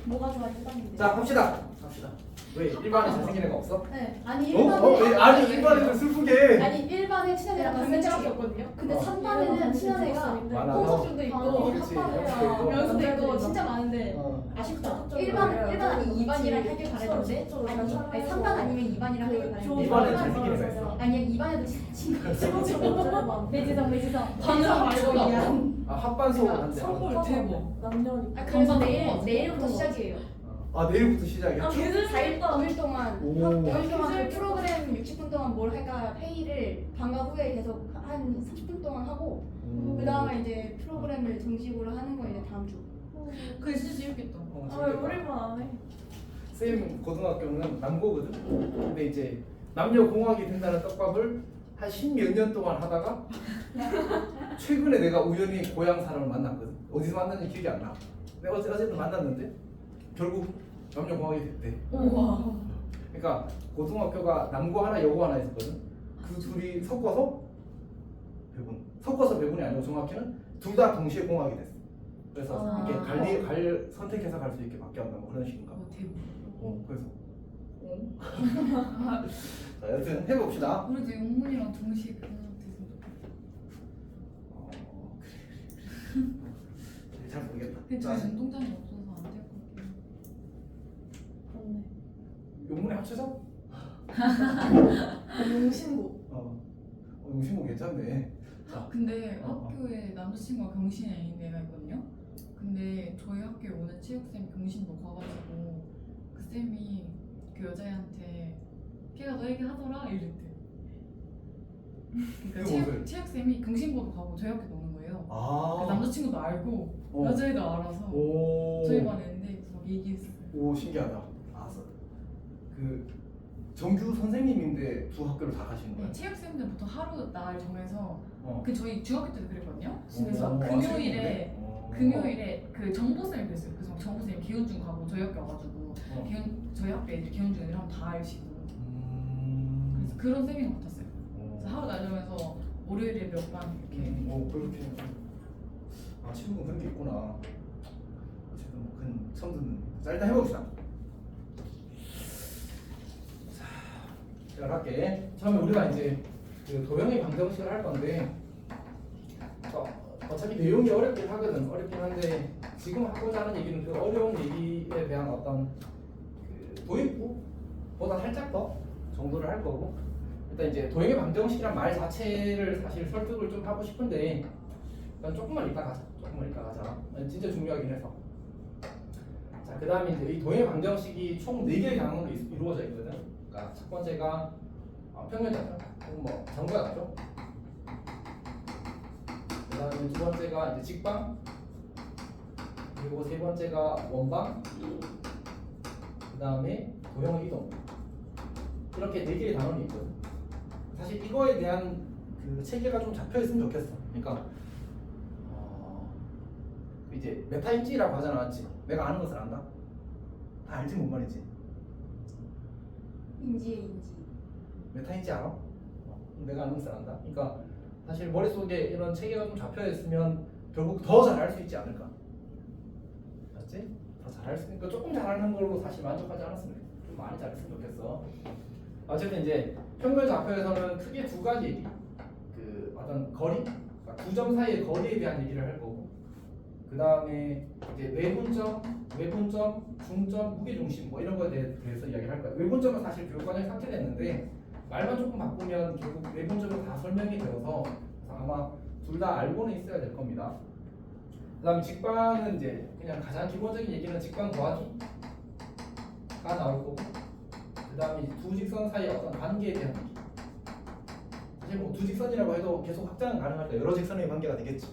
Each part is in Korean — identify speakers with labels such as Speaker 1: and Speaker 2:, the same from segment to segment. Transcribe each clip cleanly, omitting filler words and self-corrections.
Speaker 1: 뭐가 좋아 일반인데.
Speaker 2: 자 봅시다. 왜 일반에 잘생긴 애가 없어?
Speaker 1: 네. 아니
Speaker 2: 왜? 아니 일반에 좀 슬프게.
Speaker 1: 아니 일반에 친한 애가 몇 명밖에 없거든요. 근데 3반에는 친한 애가
Speaker 2: 많아.
Speaker 1: 홍석준도 있고
Speaker 2: 그치,
Speaker 1: 합반이랑 명수도 있고 진짜 많은데 아쉽다. 1반 아니 2반이랑 하길 바랬는데 아니 3반 아니면 2반이랑 하길 바랬는데
Speaker 2: 2반에 잘생긴 애가 있어.
Speaker 1: 아니야 2반에도 친구 매지성
Speaker 3: 반응 말고
Speaker 1: 미안.
Speaker 2: 아 합반 수업 한대.
Speaker 3: 헐 대박.
Speaker 1: 남녀. 아 그래서 내일부터 시작이에요.
Speaker 2: 아 내일부터 시작이야?
Speaker 1: 4일 5일 동안
Speaker 2: 오.
Speaker 1: 5일 동안 그 프로그램 60분 동안 뭘 할까 회의를 방과 후에 계속 한 30분 동안 하고 그 다음에 이제 프로그램을 정식으로 하는 거 이제 다음 주.
Speaker 3: 그게 진짜 재밌겠다.
Speaker 2: 재밌겠다.
Speaker 1: 안 해?
Speaker 2: 쌤 고등학교는 남고거든. 근데 이제 남녀 공학이 된다는 떡밥을 한 10몇 년 동안 하다가 최근에 내가 우연히 고향 사람을 만났거든. 어디서 만났는지 기억이 안 나. 내가 어쨌든 만났는데 결국 남녀 공학이 됐대.
Speaker 3: 우와.
Speaker 2: 그러니까 고등학교가 남고 하나 여고 하나 있었거든. 그 둘이 섞어서 배분이 아니고 정확히는 둘 다 동시에 공학이 됐어. 그래서 이렇게 선택해서 갈 수 있게 바뀌었나 뭐 그런 식인가.
Speaker 3: 대박.
Speaker 2: 그래서 자 여튼 해봅시다.
Speaker 3: 우리도 영문이랑 동시에 그냥 됐으면
Speaker 2: 그래. 잘 모르겠다.
Speaker 3: 근데 저희 눈동자는 없어서 안 될 것 같아요.
Speaker 1: 그렇네.
Speaker 2: 용문에 합쳐서?
Speaker 1: 용신고.
Speaker 2: 용신고 괜찮네. 자,
Speaker 3: 근데 학교에 남자친구가 경신에 있는 애가 있거든요. 근데 저희 학교에 오는 체육쌤이 경신도 가가지고 그 쌤이 그 여자애한테 걔가 너 얘기하더라 이랬대. 그러니까 체육쌤이 경신고도 가고 저희 학교 오는 거예요. 그 남자친구도 알고 여자애도 알아서 저희 반에 있는데 그래서 막 얘기했어요.
Speaker 2: 오 신기하다. 그 정규 선생님인데 두 학교를 다 가시는 거예요?
Speaker 3: 네, 체육쌤들 보통 하루 날 정해서 그 저희 중학교 때도 그랬거든요.
Speaker 2: 오,
Speaker 3: 그래서 금요일에
Speaker 2: 금요일에
Speaker 3: 그 정보쌤이 그랬어요. 그래서 정보쌤이 기운중 가고 저희 학교 와가지고 저희 학교 애들이 기운중 애들하면 다 알시고 그래서 그런 쌤인 것 같았어요. 그래서 하루 날 정해서 월요일에 몇 반 이렇게
Speaker 2: 그렇게 친구는 그런 게 있구나. 어쨌든 그건 처음 듣는. 자 일단 해봅시다. 제가 할게. 처음에 우리가 이제 그 도형의 방정식을 할 건데 어차피 내용이 어렵긴 한데 지금 하고자 하는 얘기는 그 어려운 얘기에 대한 어떤 그 도입부보다 살짝 더 정도를 할 거고 일단 이제 도형의 방정식이란 말 자체를 사실 설득을 좀 하고 싶은데 일단 조금만 이따 가자. 진짜 중요하긴 해서. 자, 그 다음에 이제 이 도형의 방정식이 총 4개의 단원으로 이루어져 있거든. 그러니까 첫 번째가 평면좌표, 혹은 뭐 정거였죠. 그 다음에 두 번째가 이제 직방, 그리고 세 번째가 원방, 그 다음에 도형의 이동. 이렇게 4개의 단원이 있거든. 사실 이거에 대한 그 체계가 좀 잡혀 있으면 좋겠어. 그러니까 이제 메타인지라고 하잖아, 맞지? 내가 아는 것을 안다. 다 알지 뭔 말이지?
Speaker 1: 인지.
Speaker 2: 메타인지 알아? 내가 아는 것을 안다. 그러니까 사실 머릿속에 이런 체계가 좀 잡혀 있으면 결국 더 잘할 수 있지 않을까? 맞지? 더 잘할 수 있으니까 조금 잘하는 걸로 사실 만족하지 않았으면 좀 많이 잘했으면 좋겠어. 어쨌든 이제 평면좌표에서는 크게 두 가지 얘기, 그 어떤 거리, 그러니까 두 점 사이의 거리에 대한 얘기를 할 거고, 그 다음에 이제 외분점, 중점, 무게중심 뭐 이런 거에 대해서 이야기를 할 거야. 외분점은 사실 교육과정이 삭제됐는데 말만 조금 바꾸면 결국 외분점은 다 설명이 되어서 아마 둘 다 알고는 있어야 될 겁니다. 그 다음에 직방은 이제 그냥 가장 기본적인 얘기는 직방 더하기가 나올 거고, 그 다음에 두 직선 사이의 어떤 관계에 대한 얘기. 사실 뭐 두 직선이라고 해도 계속 확장은 가능하니까 여러 직선의 관계가 되겠지.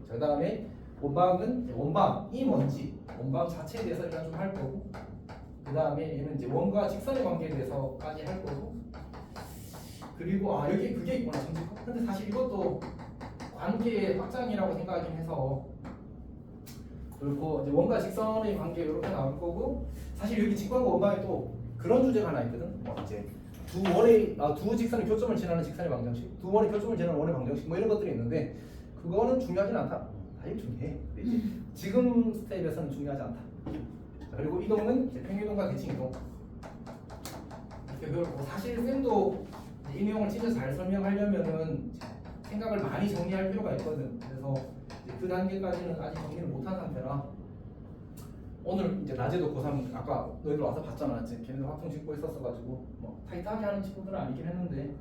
Speaker 2: 그 다음에 원방은 원방이 뭔지, 원방 자체에 대해서 일단 좀 할 거고, 그 다음에 얘는 이제 원과 직선의 관계에 대해서까지 할 거고, 그리고 여기 그게 있구나 정직화. 근데 사실 이것도 관계의 확장이라고 생각하긴 해서 그렇고, 이제 원과 직선의 관계 이렇게 나올 거고, 사실 여기 직관과 원방에 또 그런 주제가 하나 있거든. 이제 두 직선의 교점을 지나는 직선의 방정식, 두 원의 교점을 지나는 원의 방정식 뭐 이런 것들이 있는데 그거는 중요하진 않다. 사실 중요해. 근데 이제 지금 스텝에서는 중요하지 않다. 자, 그리고 이동은 이제 평행이동과 대칭이동. 그리고 사실 쌤도 이 내용을 진짜 잘 설명하려면은 생각을 많이 정리할 필요가 있거든. 그래서 이제 그 단계까지는 아직 정리를 못한 상태라 오늘 이제 낮에도 고3 아까 너희들 와서 봤잖아. 이제 걔네들 화통 짓고 있었어가지고 뭐 타이트하게 하는 친구들은 아니긴 했는데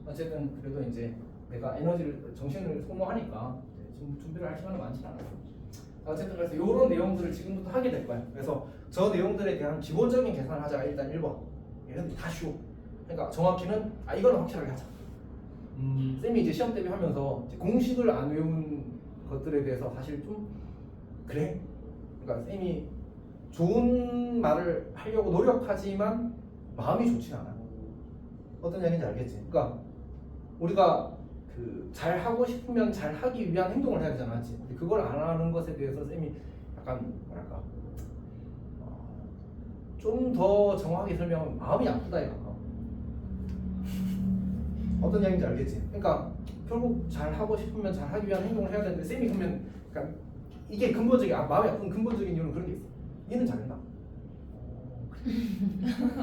Speaker 2: 어쨌든 그래도 이제 내가 에너지를 정신을 소모하니까 이제 지금 준비를 할 시간은 많지 않았어. 어쨌든 그래서 이런 내용들을 지금부터 하게 될 거야. 그래서 저 내용들에 대한 기본적인 계산을 하자. 일단 1번. 얘는 다 쉬워. 그러니까 정확히는 이거는 확실하게 하자. 쌤이 이제 시험 대비하면서 이제 공식을 안 외운 것들에 대해서 사실 좀 그래. 그러니까 쌤이 좋은 말을 하려고 노력하지만 마음이 좋지 않아. 어떤 얘기인지 알겠지? 그러니까 우리가 그 잘 하고 싶으면 잘 하기 위한 행동을 해야 되잖아, 맞지? 근데 그걸 안 하는 것에 대해서 쌤이 약간 뭐랄까 좀 더 정확하게 설명하면 마음이 아프다 이거. 어떤 얘기인지 알겠지? 그러니까 결국 잘 하고 싶으면 잘 하기 위한 행동을 해야 되는데 쌤이 그러면 그러니까 이게 근본적인 마음이 아픈 근본적인 이유는 그런 게 있어. 얘는 잘했나?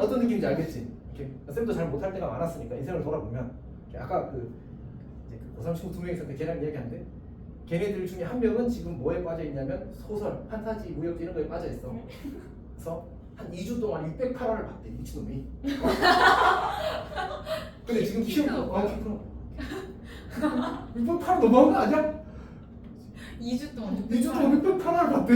Speaker 2: 어떤 느낌인지 알겠지? 이렇게 쌤도 잘 못할 때가 많았으니까 인생을 돌아보면 아까 이제 그 고3 친구 2명이 있었는데 걔랑 이야기하는데 걔네들 중에 한 명은 지금 뭐에 빠져 있냐면 소설, 판타지, 무협 이런 거에 빠져 있어. 그래서 한 2주 동안 608화를 봤대 미친놈이. 근데 지금 시험 608화 너무한 거 아니야?
Speaker 3: 2주 동안
Speaker 2: 2주 동안 608화를 봤대.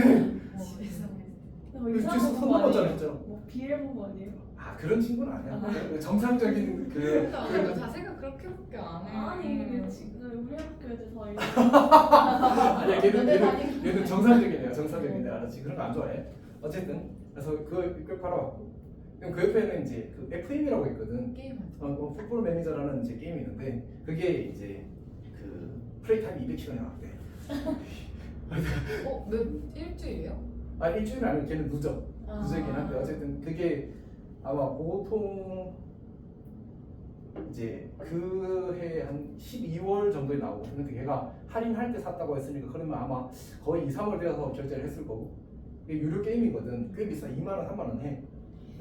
Speaker 1: 이상한
Speaker 2: 지금
Speaker 1: 거
Speaker 2: 손 넘었잖아
Speaker 1: 아니에요?
Speaker 2: 진짜.
Speaker 1: 뭐 비엘 본거 아니에요?
Speaker 2: 아 그런 친구는 아니야. 그 정상적인
Speaker 3: 그러니까 자세가 그렇게밖에 안 해.
Speaker 1: 아니 지금 우리 학교에서 저희
Speaker 2: 아니야
Speaker 1: 연대 다니고
Speaker 2: 얘는 정상적인 애야. 정상적인 애 알았지. 그런 거 안 좋아해. 어쨌든 그래서 그걸 팔아왔고 그럼 그 옆에는 이제 그 FM이라고 있거든.
Speaker 3: 게임 하죠.
Speaker 2: 풋볼 매니저라는 이제 게임이 있는데 그게 이제 그 플레이 타임 200시간이 나왔대.
Speaker 3: 몇 일주일이에요?
Speaker 2: 아 일주일 아니고 걔는 누적
Speaker 1: 아.
Speaker 2: 누적이긴 한데 어쨌든 그게 아마 보통 이제 그 해 한 12월 정도에 나오고 근데 걔가 할인할 때 샀다고 했으니까 그러면 아마 거의 2, 3월 되어서 결제를 했을 거고 이게 유료 게임이거든. 꽤 비싸. 2만 원, 3만 원 해.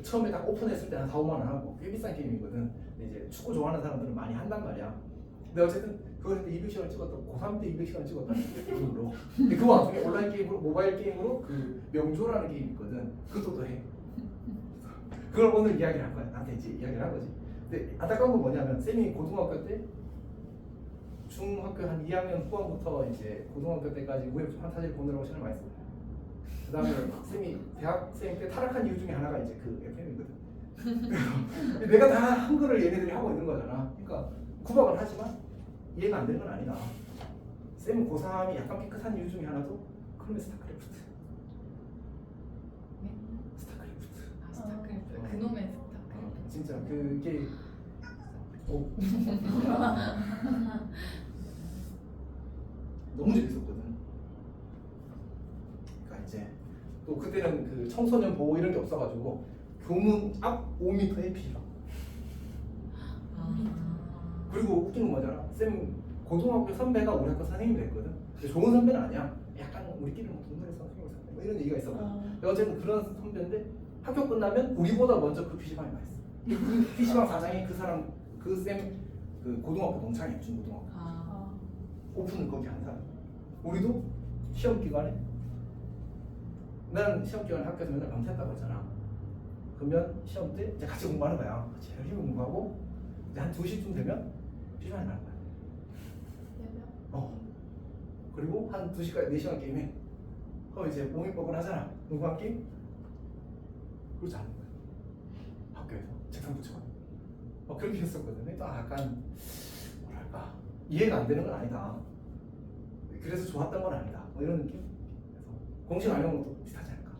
Speaker 2: 처음에 딱 오픈했을 때 한 4, 5만 원 하고 꽤 비싼 게임이거든. 근데 이제 축구 좋아하는 사람들은 많이 한단 말이야. 근데 어쨌든 그걸 200시간 찍었다. 고3 때 200시간 찍었다. 게임으로. 근데 그 와중에 온라인 게임으로 모바일 게임으로 그 명조라는 게임이 있거든. 그것도 또 해. 그걸 오늘 이야기를 한 거야. 나한테 이제 이야기를 한 거지. 근데 안타까운 건 뭐냐면 쌤이 고등학교 때 중학교 한 2학년 후반부터 이제 고등학교 때까지 무협 판타지를 보느라고 시간을 많이 썼어요. 그 다음에 쌤이 대학생 때 타락한 이유 중에 하나가 이제 그 FM이거든. 내가 다 한 거를 얘네들이 하고 있는 거잖아. 그러니까 구박을 하지만 이해가 안 되는 건 아니다. 쌤은 고3이 약간 삐끗한 이유 중에 하나도 그러면 스타크래프트.
Speaker 3: 네?
Speaker 2: 스타크래프트.
Speaker 3: 아 스타크래프트. 그놈의 스타크래프트.
Speaker 2: 진짜 그게 너무 재밌었거든. 그러니까 이제 또 그때는 그 청소년 보호 이런 게 없어가지고 교문 앞 5m의 PC방. 그리고 웃기는 건 뭐잖아. 쌤 고등학교 선배가 우리 학교 선생님이 됐거든. 근데 좋은 선배는 아니야. 약간 우리끼리 뭐 동네에서 선생님 뭐 이런 얘기가 있었거든. 근데 어쨌든 그런 선배인데 학교 끝나면 우리보다 먼저 그 PC방에 가 있어. 그 PC방 사장이 그 사람 그 쌤 그 고등학교 동창이야. 중고등학교. 오픈을 거기 한 사람. 우리도 시험 기간에 난 시험 기간에 학교에서 맨날 밤샜다고 했잖아. 그러면 시험 때 이제 같이 공부하는 거야. 같이 열심히 공부하고 이제 한 2시쯤 되면 PC방에 가는 거야. 그리고 한 2시까지 4시간 게임해. 그럼 이제 몸이 뻐근하잖아. 공부한 게임. 그리고 자는 거야. 학교에서 책상 붙여가지고. 그렇게 했었거든. 또 약간 뭐랄까 이해가 안 되는 건 아니다. 그래서 좋았던 건 아니다. 뭐 이런 느낌. 그래서 공식 안 해온 것도 비슷하지 않을까.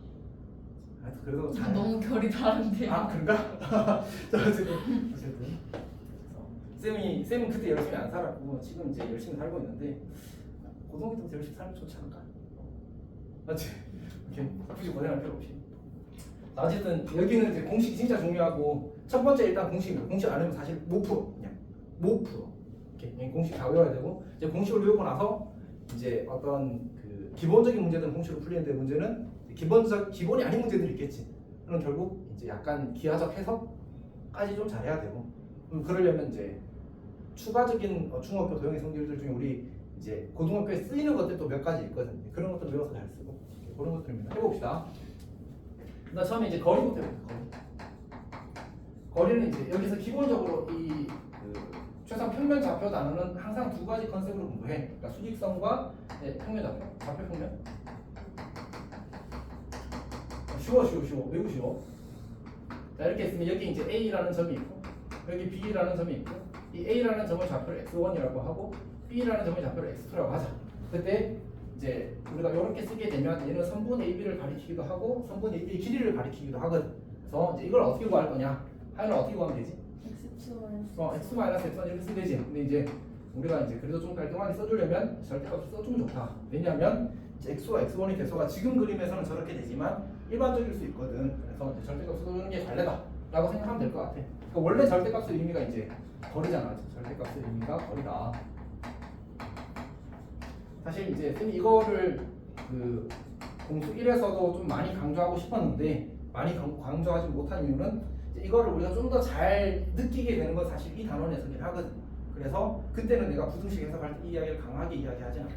Speaker 2: 하여튼 그래도 잘.
Speaker 3: 너무 결이 다른데.
Speaker 2: 아 그런가? 자, 어쨌든 쌤은 그때 열심히 안 살았고 지금 이제 열심히 살고 있는데 고등학교 때부터 열심히 살면 좋지 않을까? 맞지? 이렇게 굳이 고생할 필요 없이. 자, 어쨌든 여기는 이제 공식이 진짜 중요하고 첫 번째 일단 공식입니다. 공식 안 하면 사실 못 풀어. 그냥 못 풀어. 이렇게 공식 다 외워야 되고 이제 공식을 외우고 나서 이제 어떤 그 기본적인 문제들은 공식으로 풀리는데 문제는 기본이 아닌 문제들이 있겠지. 그럼 결국 이제 약간 기하적 해석까지 좀 잘해야 되고 그러려면 이제 추가적인 중학교 도형의 성질들 중에 우리 이제 고등학교에 쓰이는 것들 또 몇 가지 있거든. 그런 것들 외워서 잘 쓰고 그런 것들입니다. 해봅시다. 나 처음에 이제 거리부터 해볼게요. 거리는 이제 여기서 기본적으로 이 최소한 평면 좌표 단어는 항상 두 가지 컨셉으로 공부해. 그러니까 수직선과 평면 좌표, 좌표 평면. 쉬워. 매우 쉬워. 자 이렇게 있으면 여기 이제 A라는 점이 있고 여기 B라는 점이 있고 이 A라는 점을 좌표를 x1이라고 하고 B라는 점을 좌표를 x2라고 하자. 그때 이제 우리가 이렇게 쓰게 되면 얘는 선분 AB를 가리키기도 하고 선분 AB의 길이를 가리키기도 하거든. 그래서 이제 이걸 어떻게 구할 거냐? 하연은 어떻게 구하면 되지? x 마이너스 x1 이렇게 쓰면 되지. 근데 이제 우리가 이제 그래도 좀 깔끔하게 써주려면 절대값을 써주면 좋다. 왜냐하면 이제 x와 x1의 대소가 지금 그림에서는 저렇게 되지만 일반적일 수 있거든. 그래서 이제 절대값을 써주는 게 관례다라고 생각하면 될 것 같아. 그러니까 원래 절대값의 의미가 이제 거리잖아. 절대값의 의미가 거리다. 사실 이제 쌤이 이거를 그 공수 1에서도 좀 많이 강조하고 싶었는데 많이 강조하지 못한 이유는 이거를 우리가 좀 더 잘 느끼게 되는 건 사실 이 단원에서긴 하거든. 그래서 그때는 내가 부등식 해석할 때 이 이야기를 강하게 이야기하지 않았어.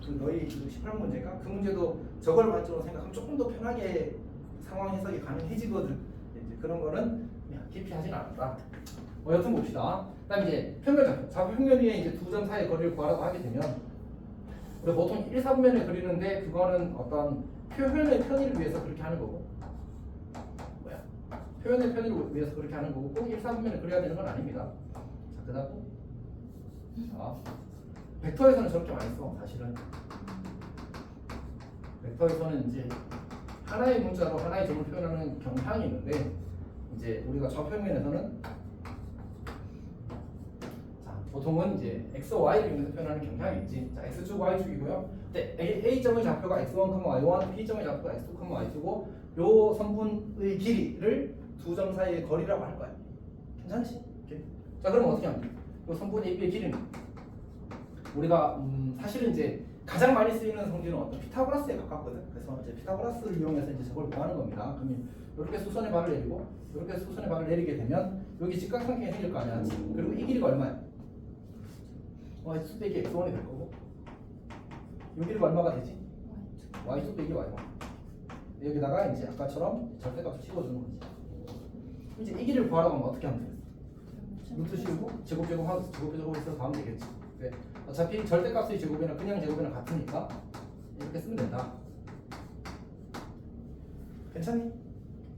Speaker 2: 그 너희 18문제가 그 문제도 저걸 관점으로 생각하면 조금 더 편하게 상황 해석이 가능해지거든. 이제 그런 거는 그냥 깊이 하진 않았다. 여튼 봅시다. 그다음 이제 평면 좌표 평면 위에 이제 두 점 사이의 거리를 구하라고 하게 되면 우리 보통 1, 4분면을 그리는데 그거는 어떤 표현의 편의를 위해서 그렇게 하는 거고 표현의 편의를 위해서 그렇게 하는 거고 꼭 1, 4분면을 그려야 되는 건 아닙니다. 자, 그다음 자, 벡터에서는 저렇게 많이 써. 사실은 벡터에서는 이제 하나의 문자로 하나의 점을 표현하는 경향이 있는데 이제 우리가 좌표면에서는 자, 보통은 이제 x, y를 이용해서 표현하는 경향이 있지. 자, x축, y축이고요. 근데 A점의 좌표가 x1, y1, B점의 좌표가 x2, y2고 요 선분의 길이를 두 점 사이의 거리라고 할 거야. 괜찮지? 오케이. 자, 그럼 어떻게 하면 돼? 요 선분 AB의 길이는 우리가 사실은 이제 가장 많이 쓰이는 성질은 어떤 피타고라스에 가깝거든. 그래서 이제 피타고라스를 이용해서 이제 저걸 구하는 겁니다. 그러면 이렇게 수선의 발을 내리고 이렇게 수선의 발을 내리게 되면 여기 직각삼각형이 생길 거 아니야. 그리고 이 길이가 얼마야? y축 빼기 x1이 될 거고 이 길이가 얼마가 되지? y축 빼기 y1. 여기다가 이제 아까처럼 절대값을 씌워주는 거지. 이제 이 길이를 구하라고 하면 어떻게 하면 되겠어? 루트 씌우고 제곱 해서 구하면 되겠지. 네. 어차피 절대값의 제곱이나 그냥 제곱이랑 같으니까 이렇게 쓰면 된다. 괜찮니?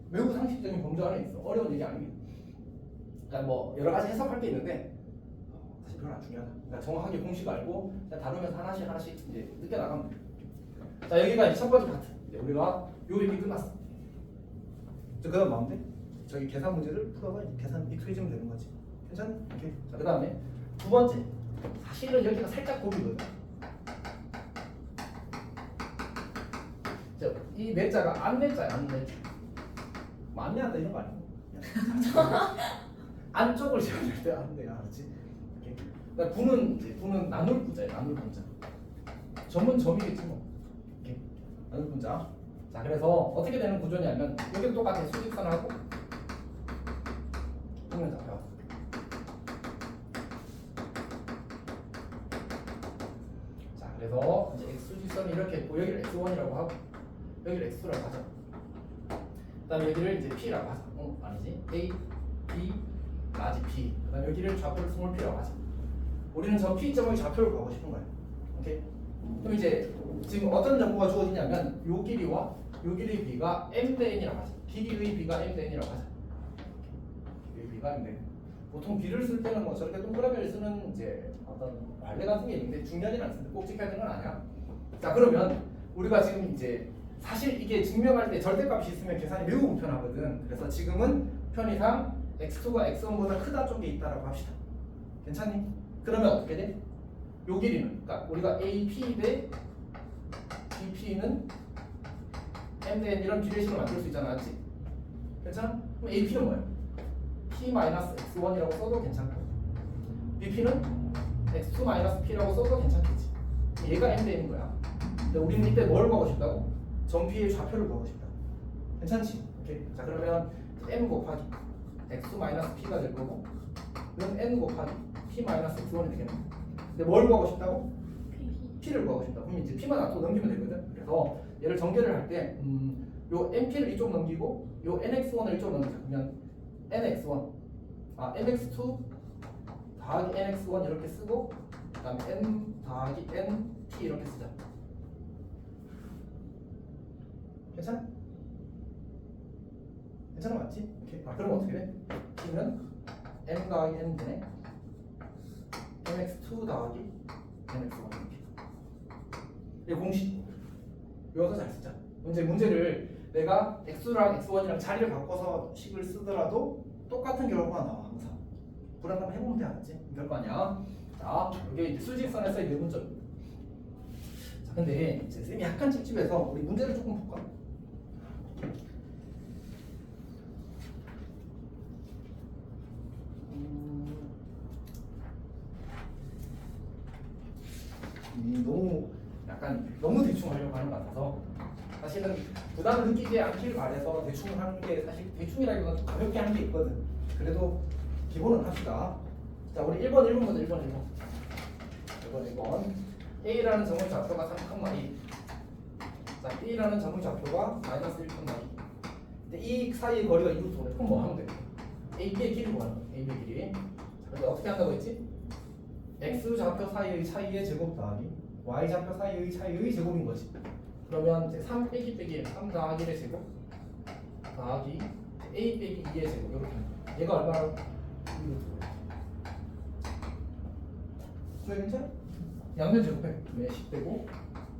Speaker 2: 매우 상식적인 범주 안에 있어. 어려운 얘기 아닙니다. 그러니까 뭐 여러 가지 해석할 게 있는데 사실 별로 안 중요하다. 그러니까 정확하게 공식 알고 그냥 다루면서 하나씩 이제 늦게 나가면 돼. 자, 여기가 이제 첫 번째 파트. 이제 우리가 요 얘기 끝났어. 그다음 마음대 저기 계산 문제를 풀어봐. 계산 익숙해지면 되는 거지. 괜찮니? 오케이. 자, 그다음에 두 번째. 사실은 여기가 살짝 고비거든. 이 내자가 안내자야, 안내자. 뭐 안내한다 이런 거 아니고 안쪽을 지어줄 때 안내야, 그렇지? 그러니까 부는 나눌 분자야, 나눌 분자. 점은 점이겠지 뭐. 이렇게 나눌 분자. 자, 그래서 어떻게 되는 구조냐면 여기도 똑같아. 수직선하고 평면 좌표. 그래서 이제 x수직선이 이렇게 있고 여기를 x1이라고 하고 여기를 x2라고 하자. 그다음에 여기를 이제 p라고 하자. 아니지. a, b, 라지 p. 그다음에 여기를 좌표를 스몰 p라고 하자. 우리는 저 p점의 좌표를 구하고 싶은 거야. 오케이. 그럼 이제 지금 어떤 정보가 주어지냐면 요 길이와 요 길이의 b가 m 대 n이라고 하자. 길이의 b가 m 대 n이라고 하자. 길이의 b가 m 대 n. 보통 b를 쓸 때는 뭐 저렇게 동그라미를 쓰는 이제 어떤 관례 같은 게 있는데 중요하진 않습니다. 꼭 지켜야 되는 건 아니야. 자, 그러면 우리가 지금 이제 사실 이게 증명할 때 절대값이 있으면 계산이 매우 불편하거든. 그래서 지금은 편의상 x2가 x1보다 크다 쪽에 있다라고 합시다. 괜찮니? 그러면 어떻게 돼? 요 길이는 그러니까 우리가 AP 대 BP는 M 대 N 이런 비례식을 만들 수 있잖아, 맞지? 괜찮아? 그럼 AP는 뭐야? P-X1이라고 써도 괜찮고 BP는 X2-P라고 써도 괜찮겠지. 얘가 M 대 N인 거야. 근데 우리는 이때 뭘 구하고 싶다고? 점피의 좌표를 구하고 싶다. 괜찮지? 오케이. 자 그러면 n 곱하기 x 마이너스 p가 될 거고 이건 n 곱하기 p 마이너스 x1이 되겠네. 근데 뭘 구하고 싶다고? p를 구하고 싶다. 그럼 이제 p만 앞으로 넘기면 되거든. 그래서 얘를 전개를 할 때 요 np를 이쪽 넘기고 요 nx1을 이쪽 넘기자. 그러면 nx1 nx2 더하기 nx1 이렇게 쓰고 그다음에 n 더하기 np 이렇게 쓰자. 괜찮아? 괜찮은 거 맞지? 오케이. 그럼 어떻게 돼? p는 n 더하기 n 되네. nx2 더하기 nx1 이게 공식. 외워서 잘 쓰자. 이제 문제를 내가 x랑 x1이랑 자리를 바꿔서 식을 쓰더라도 똑같은 결과가 나와 항상. 불안감 해보면 돼. 알았지? 이럴 거 아니야. 자, 이게 이제 수직선에서 이 내분점. 자, 근데 이제 쌤이 약간 찝찝해서 우리 문제를 조금 볼까? 너무 대충 하려고 하는 것 같아서 사실은 부담을 느끼지 않길 바래서 대충 하는 게 사실 대충이라기보다 좀 가볍게 하는 게 있거든. 그래도 기본은 합시다. 자, 우리 1번 먼저 1번 A라는 점의 좌표가 3,2. 자, B라는 점의 좌표가 마이너스 1,2. 근데 이 사이의 거리가 2루트. 그럼 뭐 하면 돼? AB의 길이 구하는 거야. AB의 길이. 자, 근데 어떻게 한다고 했지? X 좌표 사이의 차이의 제곱 더하기 Y 좌표 사이의 차이의 제곱인 거지. 그러면 이제 3 빼기 3 더하기 1의 제곱 더하기 A 빼기 2의 제곱 이렇게 하는 거야. 얘가 얼마나? 2루트. 왜 괜찮아? 양면 제곱해. 네, 10되고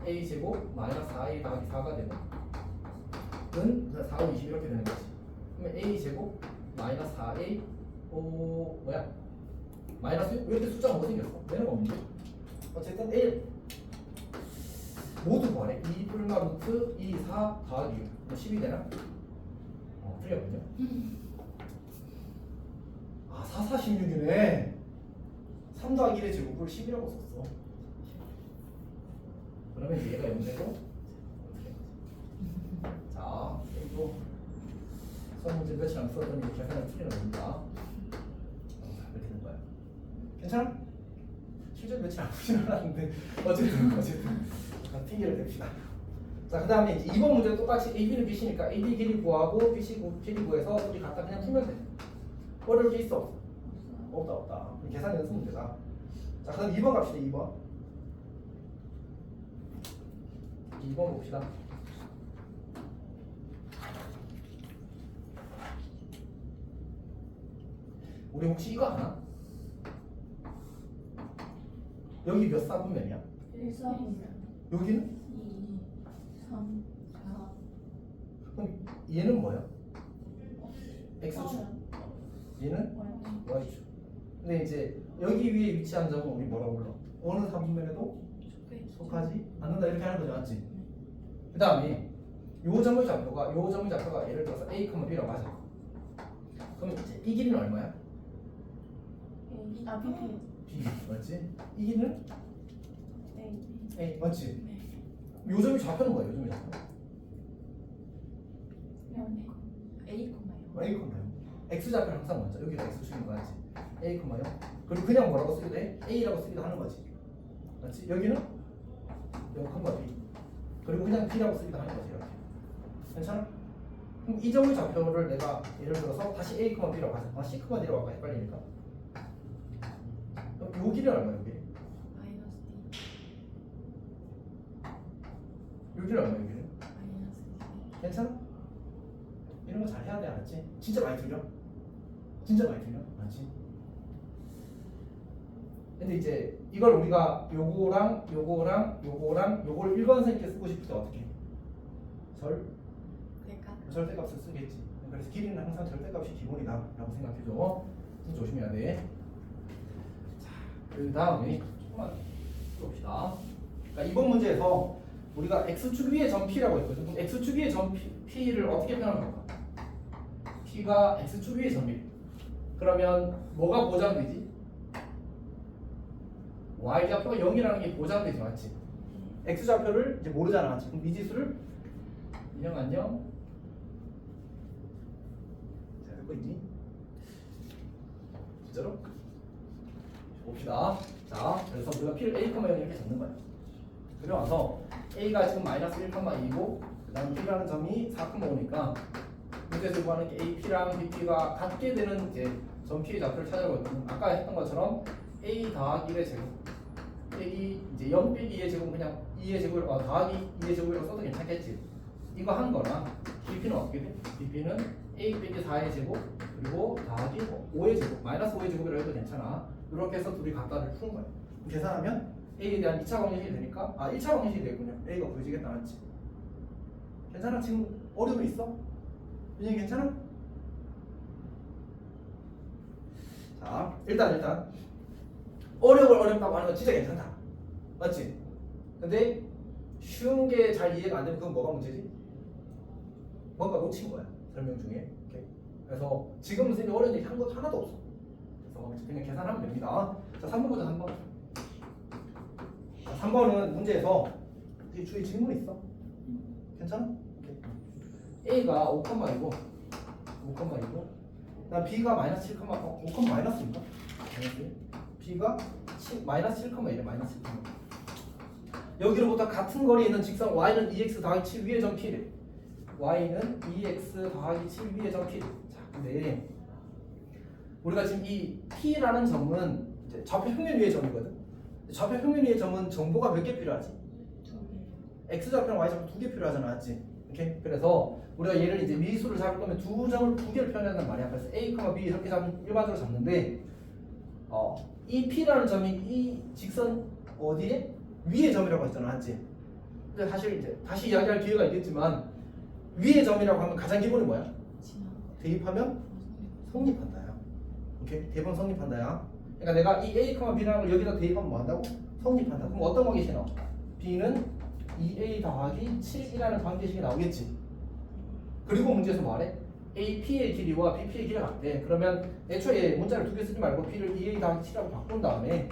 Speaker 2: A 제곱 마이너스 4A 더하기 4가 되고 는 4, 5, 20 이렇게 되는 거지. 그러면 A 제곱 마이너스 4A 마이너스 왜 이렇게 숫자가 뭐 생겼어? 내는 거 없는데? 어쨌든 1 모두 구하래. 2 뿔마 루트 2, 4 더하기 6 10이 되나? 틀렸군요. 4, 4, 16이네 3 더하기 1의 제곱을 10이라고 썼어. 그러면 이제 얘가 0되고 자, 그리고 수학 문제 며칠 안 풀었더니 계산을 틀리는 겁니다. 이렇게 된 거야. 괜찮아? 실제 며칠 안 풀진 않았는데 어쨌든 핑계를 댑시다. 자, 그 다음에 이제 2번 문제도 똑같이 AB는 BC니까 AB 길이 구하고 BC 길이 구해서 둘이 갖다 그냥 풀면 돼. 어려울 게 있어? 없다. 계산 연습 문제다. 자, 그 다음 2번 갑시다. 2번 봅시다. 우리 혹시 이거 아나? 여기 몇 사분면이야?
Speaker 1: 1사분면
Speaker 2: 여기는?
Speaker 1: 2, 3, 4
Speaker 2: 그럼 얘는 뭐야? X축. 얘는 Y축. 근데 이제 여기 위에 위치한 점은 우리 뭐라고 불러? 어느 사분면에도 속하지 않는다 이렇게 하는 거죠, 맞지? 그 다음에 요 점의 좌표가 예를 들어서 A, B라고 하자. 그럼 이제 이 길이는 얼마야?
Speaker 1: BP
Speaker 2: B, 맞지? 이 길이는 A, 맞지?
Speaker 3: 네.
Speaker 2: 요 점의 좌표는 뭐야? 요 점의 좌표?
Speaker 3: A,
Speaker 2: A, X 좌표는 항상 먼저 여기다 X축인 거 알지? A, 그리고 그냥 뭐라고 쓰기도 해? A라고 쓰기도 하는 거지, 맞지? 여기는 0,B 그리고 그냥 B라고 쓰기도 하는 거지. 이렇게 괜찮아? 그럼 이 점의 좌표를 내가 예를 들어서 다시 A, B라고 하자. C, D라고 할까? 헷갈리니까. 그럼 요 길이는 얼마야? 여기?
Speaker 3: 마이너스 D,
Speaker 2: 요 길이는 얼마야? 여기는?
Speaker 3: 마이너스 D.
Speaker 2: 괜찮아? 이런 거 잘 해야 돼, 알았지? 진짜 많이 틀려? 알았지? 근데 이제 이걸 우리가 요거를 일관성 있게 쓰고 싶을 때 어떻게 해? 절대값을 쓰겠지. 그래서 길이는 항상 절대값이 기본이다 라고 생각해줘. 진짜 조심해야 돼. 자, 그 다음에 조금만 봅시다. 그러니까 이번 문제에서 우리가 X축 위의 점 P라고 했거든. 그럼 X축 위의 점 P를 어떻게 표현할까? P가 X축 위의 점이. 그러면 뭐가 보장되지? Y좌표가 0이라는 게 보장되지, 맞지? x 좌표를 이제 모르잖아. 지금 미지수를 인형 안녕. 잘 듣고 있니? 진짜로? 봅시다. 자, 그래서 우리가 P를 A, 0 이렇게 적는 거야. 그래와서 A가 지금 마이너스 1,2고 그 다음 P라는 점이 4,5니까 문제에서 구하는 게 A, P랑 BP가 같게 되는 이제 점 P의 좌표를 찾아보거든요. 아까 했던 것처럼 A 더하기 1의 제곱 빼기 이제 0 빼기 2의 제곱 그냥 2의 제곱을 더하기 2의 제곱이라고 써도 괜찮겠지. 이거 한 거랑 BP는 어떻게 돼? BP는 A 빼기 4의 제곱 그리고 더하기 5의 제곱 마이너스 5의 제곱이라고 해도 괜찮아. 이렇게 해서 둘이 각각을 푸는 거야. 계산하면 A에 대한 2차 방정식이 되니까 1차 방정식이 되겠군요. A가 보여지겠다 맞지? 괜찮아? 지금 어려움이 있어? 윤영이 괜찮아? 자 일단 어렵다고 하는 건 진짜 괜찮다 맞지? 근데 쉬운 게 잘 이해가 안 되면 그건 뭐가 문제지? 뭔가 놓친 거야 설명 중에. 오케이. 그래서 지금 선생님이 어려운 얘기 한 거 하나도 없어. 그래서 그냥 계산하면 됩니다. 자 3번 보자 3번. 자, 3번은 문제에서 주위 질문 있어? 괜찮아? 오케이. A가 5,2고 그다음 B가 마이너스 5, 마이너스인가? B가 마이너스 7,1이래 마이너스 7,1. 여기로부터 같은 거리에 있는 직선 Y는 2x 더하기 7 위의 점 P래. Y는 2x 더하기 7 위의 점 P. 자, 근데 우리가 지금 이 P라는 점은 이제 좌표 평면 위의 점이거든. 좌표 평면 위의 점은 정보가 몇 개 필요하지? X 좌표랑 Y 좌표 2개 필요하잖아, 맞지? 오케이. 그래서 우리가 얘를 이제 미수를 잡을 거면 두 점을 2개를 표현한단 말이야. 그래서 A, B 이렇게 일반적으로 잡는데, 이 P라는 점이 이 직선 어디에? 위의 점이라고 했잖아, 맞지? 근데 사실 이제 다시 이야기할 기회가 있겠지만 위의 점이라고 하면 가장 기본이 뭐야? 대입하면 성립한다야. 오케이? 대입하면 성립한다야. 그러니까 내가 이 A, B라는 걸 여기다 대입하면 뭐 한다고? 성립한다. 그럼 어떤 관계식이 나와? B는 2A 더하기 7이라는 관계식이 나오겠지. 그리고 문제에서 뭐하래? AP의 길이와 BP의 길이가 같대. 그러면 애초에 문자를 2개 쓰지 말고 P를 2A 더하기 7이라고 바꾼 다음에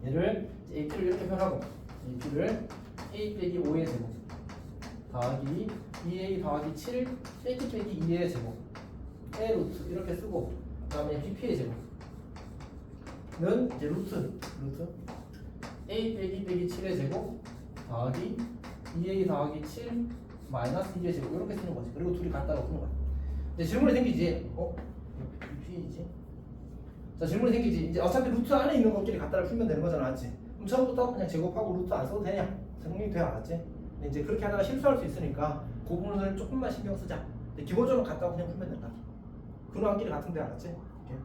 Speaker 2: 얘를 AP를 이렇게 표현하고 AP를 A 빼기 5의 제곱 더하기 2A 더하기 7 빼기 2의 제곱의 루트 이렇게 쓰고 그 다음에 BP의 제곱은 이제 루트 A 빼기 7의 제곱 더하기 2A 더하기 7 마이너스 2의 제곱 이렇게 쓰는 거지. 그리고 둘이 같다고 쓰는 거야. 이제 질문이 생기지. BP이지? 자 질문이 생기지. 이제 어차피 루트 안에 있는 것끼리 갖다를 풀면 되는 거잖아, 맞지? 그럼 처음부터 그냥 제곱하고 루트 안 써도 되냐? 성립이 돼야 맞지? 근데 이제 그렇게 하다가 실수할 수 있으니까 그 부분을 조금만 신경 쓰자. 근데 기본적으로 갖다가 그냥 풀면 된다. 근호한끼리 같은 데 알았지? 오케이.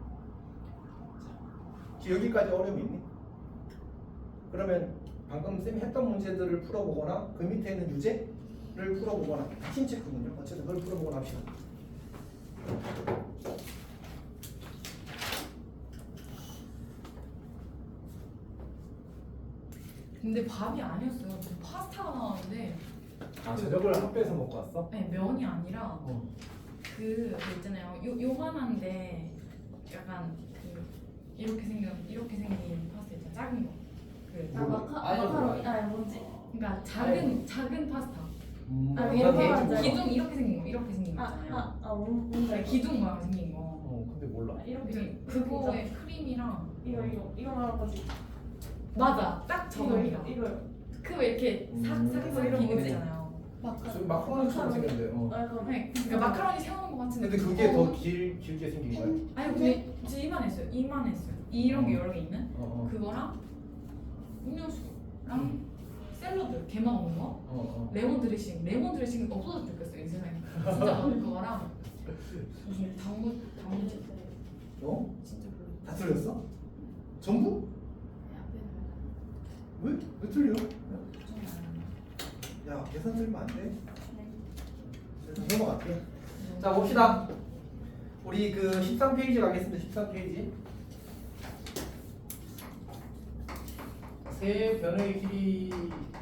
Speaker 2: 자, 여기까지 어려움이 있니? 그러면 방금 쌤이 했던 문제들을 풀어보거나 그 밑에 있는 유제를 풀어보거나 핵심 체크군요. 어쨌든 그걸 풀어보거나 합시다.
Speaker 3: 근데 밥이 아니었어요. 그 파스타가 나왔는데
Speaker 2: 저녁을 학교에서 먹고 왔어?
Speaker 3: 네, 면이 아니라 그 있잖아요. 요만한데 약간 그 이렇게 생긴 파스타 있잖아. 작은 거. 그
Speaker 1: 마카로니 뭔지?
Speaker 3: 그러니까 작은 파스타.
Speaker 1: 이렇게
Speaker 3: 기둥 이렇게 생긴 거. 이렇게 생긴 거 있잖아요.
Speaker 1: 뭔가
Speaker 3: 기둥 모양 생긴 거.
Speaker 2: 근데 몰라.
Speaker 1: 이렇게
Speaker 3: 그거에 크림이랑
Speaker 1: 이거 말할 거지.
Speaker 3: 맞아. 딱 저거입니다.
Speaker 1: 이거
Speaker 3: 그거 이렇게 싹싹
Speaker 1: 이런
Speaker 3: 비는 거
Speaker 1: 거지.
Speaker 3: 있잖아요.
Speaker 2: 저기 마카로니처럼 생겼는데.
Speaker 3: 네, 그러니까 마카로니 세우는 거 같은데.
Speaker 2: 근데 그게 더 길게 생긴 거야?
Speaker 3: 아니 근데 진짜 이만했어요. 이런 게 여러 개 있는 그거랑 음료수랑 샐러드 게만 먹는 거. 레몬 드레싱 없어졌으면 좋겠어요 이 세상에. 진짜 그거랑 무슨 당무지. 진짜 별로.
Speaker 2: 다 틀렸어? 전부? 왜 틀려? 야 계산 틀리면 안 돼. 일단 넘어갈게. 자 봅시다. 우리 그 13페이지 가겠습니다. 13페이지. 세 변의 길이에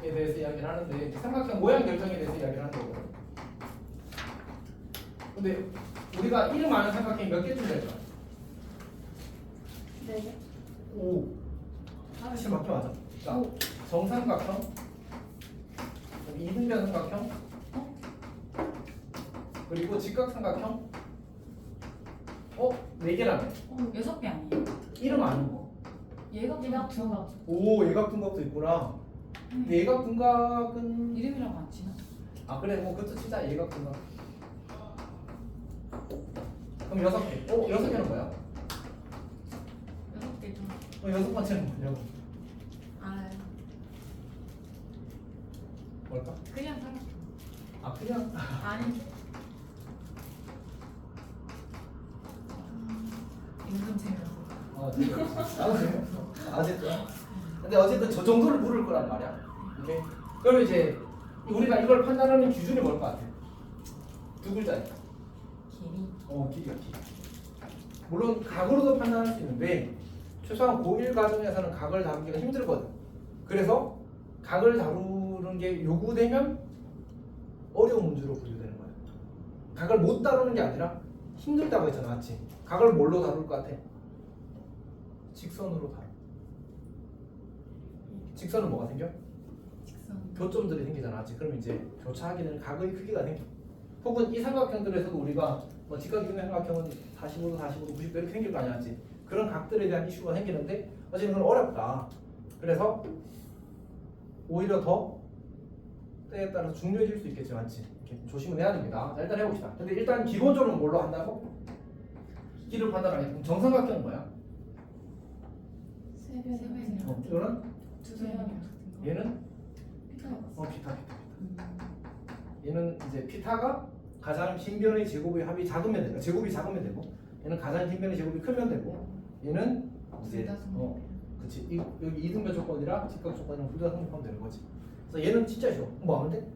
Speaker 2: 대해서 이야기를 하는데 삼각형 모양 결정에 대해서 이야기를 하는 거거든. 근데 우리가 이름 아는 삼각형이 몇 개쯤 될까?
Speaker 1: 4개.
Speaker 2: 오. 사실 맞게 맞아. 자, 정삼각형, 이등변 삼각형, 그리고 직각삼각형. 4개라며.
Speaker 3: 6개 아니에요?
Speaker 2: 이름 아는 거.
Speaker 3: 얘가
Speaker 1: 예각삼각.
Speaker 2: 오, 예각둔각도 있구나. 예각둔각은
Speaker 3: 이름이라고 안 치나?
Speaker 2: 그래, 뭐 그것도 진짜 예각둔각. 그럼 6개. 6개는 뭐야?
Speaker 3: 6개죠.
Speaker 2: 6번째는 뭐냐고.
Speaker 3: 알아요.
Speaker 2: 뭘까?
Speaker 3: 그냥 삼각형.
Speaker 2: 그냥
Speaker 3: 아니. 임금 재미없어.
Speaker 2: 나도 재미없어. 어쨌든. 근데 어쨌든 저 정도를 물을 거란 말이야. 오케이. 그럼 이제 우리가 이걸 판단하는 기준이 뭘 것 같아? 두 글자니까.
Speaker 3: 길이.
Speaker 2: 길이야, 길이. 물론 각으로도 판단할 수 있는데 최소한 고1 과정에서는 각을 다루기가 힘들거든. 그래서 각을 다루는 게 요구되면 어려운 문제로 분류되는 거야. 각을 못 다루는 게 아니라 힘들다고 했잖아, 맞지? 각을 뭘로 다룰 것 같아? 직선으로 다루. 직선은 뭐가 생겨?
Speaker 3: 직선.
Speaker 2: 교점들이 생기잖아, 맞지? 그럼 이제 교차하게 되는 각의 크기가 생겨. 혹은 이 삼각형들에서도 우리가 뭐 직각 이등변 삼각형은 45도, 45도, 90도 이렇게 생길 거 아니야, 맞지? 그런 각들에 대한 이슈가 생기는데 어쨌든 그건 어렵다. 그래서 오히려 더 때에 따라서 중요해질 수 있겠지, 맞지? 이렇게 조심은 해야 됩니다. 자, 일단 해봅시다. 근데 일단 기본적으로 뭘로 한다고? 길을 판단하겠다. 정삼각형은 뭐야?
Speaker 3: 세변.
Speaker 2: 이거는?
Speaker 3: 두변.
Speaker 2: 얘는? 피타. 얘는 이제 피타가 가장 긴 변의 제곱의 합이 작으면 되고, 제곱이 작으면 되고, 얘는 가장 긴 변의 제곱이 크면 되고, 얘는 이제 그치 여기 이등변 조건이랑 직각 조건이랑 둘 다 성립하면 되는 거지. 그래서 얘는 진짜 쉬워. 뭐 하면 돼?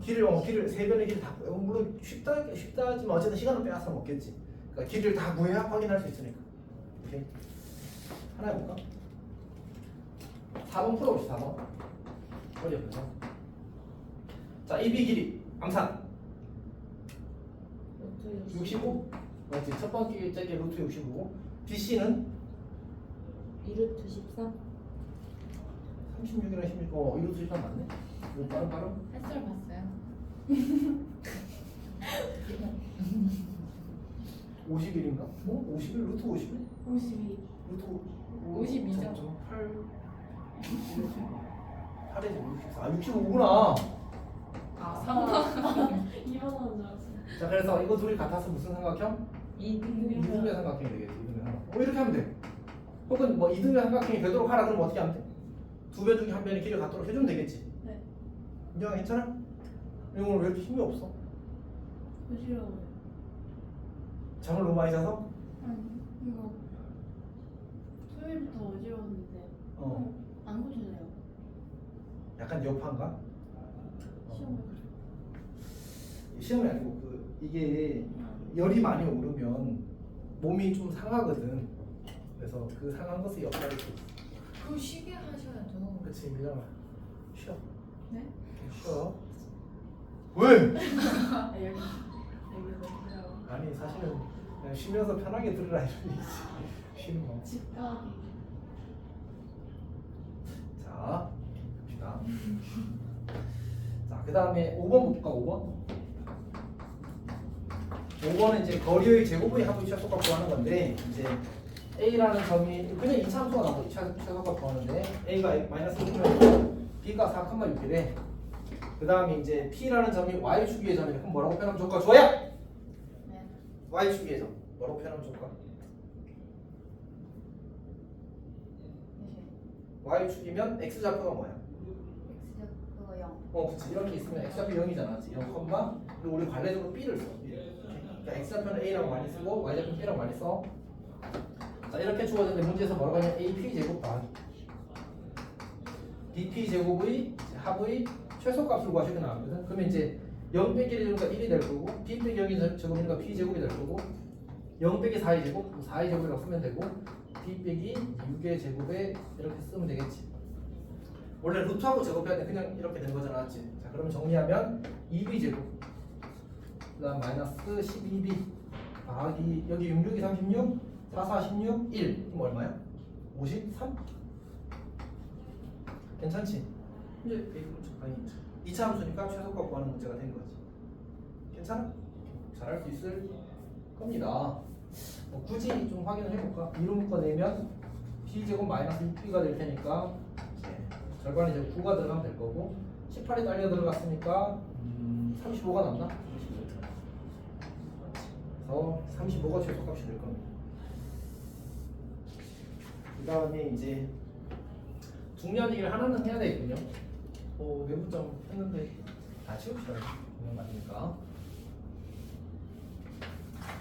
Speaker 2: 길을 세 변의 길을 다 물론 쉽다지만 어쨌든 시간을 빼앗아 먹겠지. 그러니까 길을 다 구해야 확인할 수 있으니까. 오케이. 하나 해볼까? 4번 풀어봅시다. 4번. 어디 옆에서? 자, AB 길이 암산 65 맞지? 첫 번째 게 루트 65고 BC는
Speaker 4: 2루트 13?
Speaker 2: 36이랑 16. 이루트 13 맞네? 이거 빠른?
Speaker 3: 햇살 봤어요?
Speaker 2: 51인가? 51? 루트 51?
Speaker 1: 52.
Speaker 2: 루트
Speaker 3: 52 죠.
Speaker 2: 8 8에서 64. 65구나.
Speaker 3: 3번.
Speaker 4: 2번 하는 줄 알았어.
Speaker 2: 자, 그래서 이거 둘이 같아서 무슨 삼각형?
Speaker 4: 이등변.
Speaker 2: 이등변 삼각형이 되겠지. 이등변 삼각형. 이렇게 하면 돼. 혹은 뭐 이등변 삼각형이 되도록 하라 그러면 어떻게 하면 돼? 두 변 중에 한 변의 길을 갖도록 해주면 되겠지.
Speaker 1: 네.
Speaker 2: 인정아 괜찮아? 이거 오늘 왜 이렇게 힘이 없어?
Speaker 1: 어지러워요.
Speaker 2: 잠을 너무 많이 자서?
Speaker 1: 아니 이거
Speaker 4: 토요일부터 어지러웠는데
Speaker 2: 어.
Speaker 4: 안 고쳐져요.
Speaker 2: 약간 여파인가?
Speaker 4: 시험을.
Speaker 2: 시험이 아니고 이게 열이 많이 오르면 몸이 좀 상하거든. 그래서 그 상한 것을 역할을 해.
Speaker 3: 그럼 쉬게 하셔야죠.
Speaker 2: 그렇지, 밀려나. 쉬어.
Speaker 3: 네?
Speaker 2: 쉬어. 왜?
Speaker 4: 여기 너무
Speaker 2: 아니 사실은 그냥 쉬면서 편하게 들으라 이런 얘기지. 쉬는 거.
Speaker 4: 집가기.
Speaker 2: 자, 봅시다. 자, 그 다음에 5번 볼까? 5번? 5번은 이제 거리의 제곱의 합의 최소값 구하는 건데 이제 A라는 점이 그냥 2차 함수가 나오고 2차 최소값 구하는데 A가 마이너스 1이면 B가 4,6이래. 그 다음에 이제 P라는 점이 Y축의 점이래. 그럼 뭐라고 표현하면 좋을까? 좋아요!
Speaker 4: 네.
Speaker 2: Y축의 점 뭐라고 표현하면 좋을까? Y축이면 X좌표가 뭐야?
Speaker 4: X좌표가 0.
Speaker 2: 그치. 이렇게 있으면 X좌표 0이잖아. 0, 그리고 우리 관례적으로 B를 써. 그러니까 X좌표는 A라고 많이 쓰고 Y좌표는 B라고 많이 써. 자, 이렇게 주어졌는데 문제에서 뭐라고 하냐면 AP 제곱 더하기 BP 제곱의 합의 최소값을 구하시게 나왔거든. 그러면 이제 0 빼기 1이니까 1이 될 거고 B 빼기 0이 제곱이니까 B 제곱이 될 거고 0 빼기 4의 제곱, 4의 제곱이라고 쓰면 되고 B 빼기 6의 제곱에 이렇게 쓰면 되겠지. 원래 루트하고 제곱해야 돼. 그냥 이렇게 된 거잖아, 맞지? 자, 그러면 정리하면 2B 제곱 그다음 마이너스 12B 더하기 여기 6, 6이 36 4, 4, 16, 1 그럼 얼마야? 53? 괜찮지? 이제 아니 2차 함수니까 최소값 구하는 문제가 된 거지. 괜찮아? 잘할 수 있을 겁니다. 굳이 좀 확인을 해볼까? 이로 묶어내면 b제곱 마이너스 6b가 될 테니까 절반에 이제 9가 들어가면 될 거고 18이 딸려 들어갔으니까 35가 남나? 그래서 35가 최소값이 될 겁니다. 그 다음에 이제 중요한 얘기를 하나는 해야 되겠군요. 내부점 했는데 다 치웁시다. 그냥 맞으니까.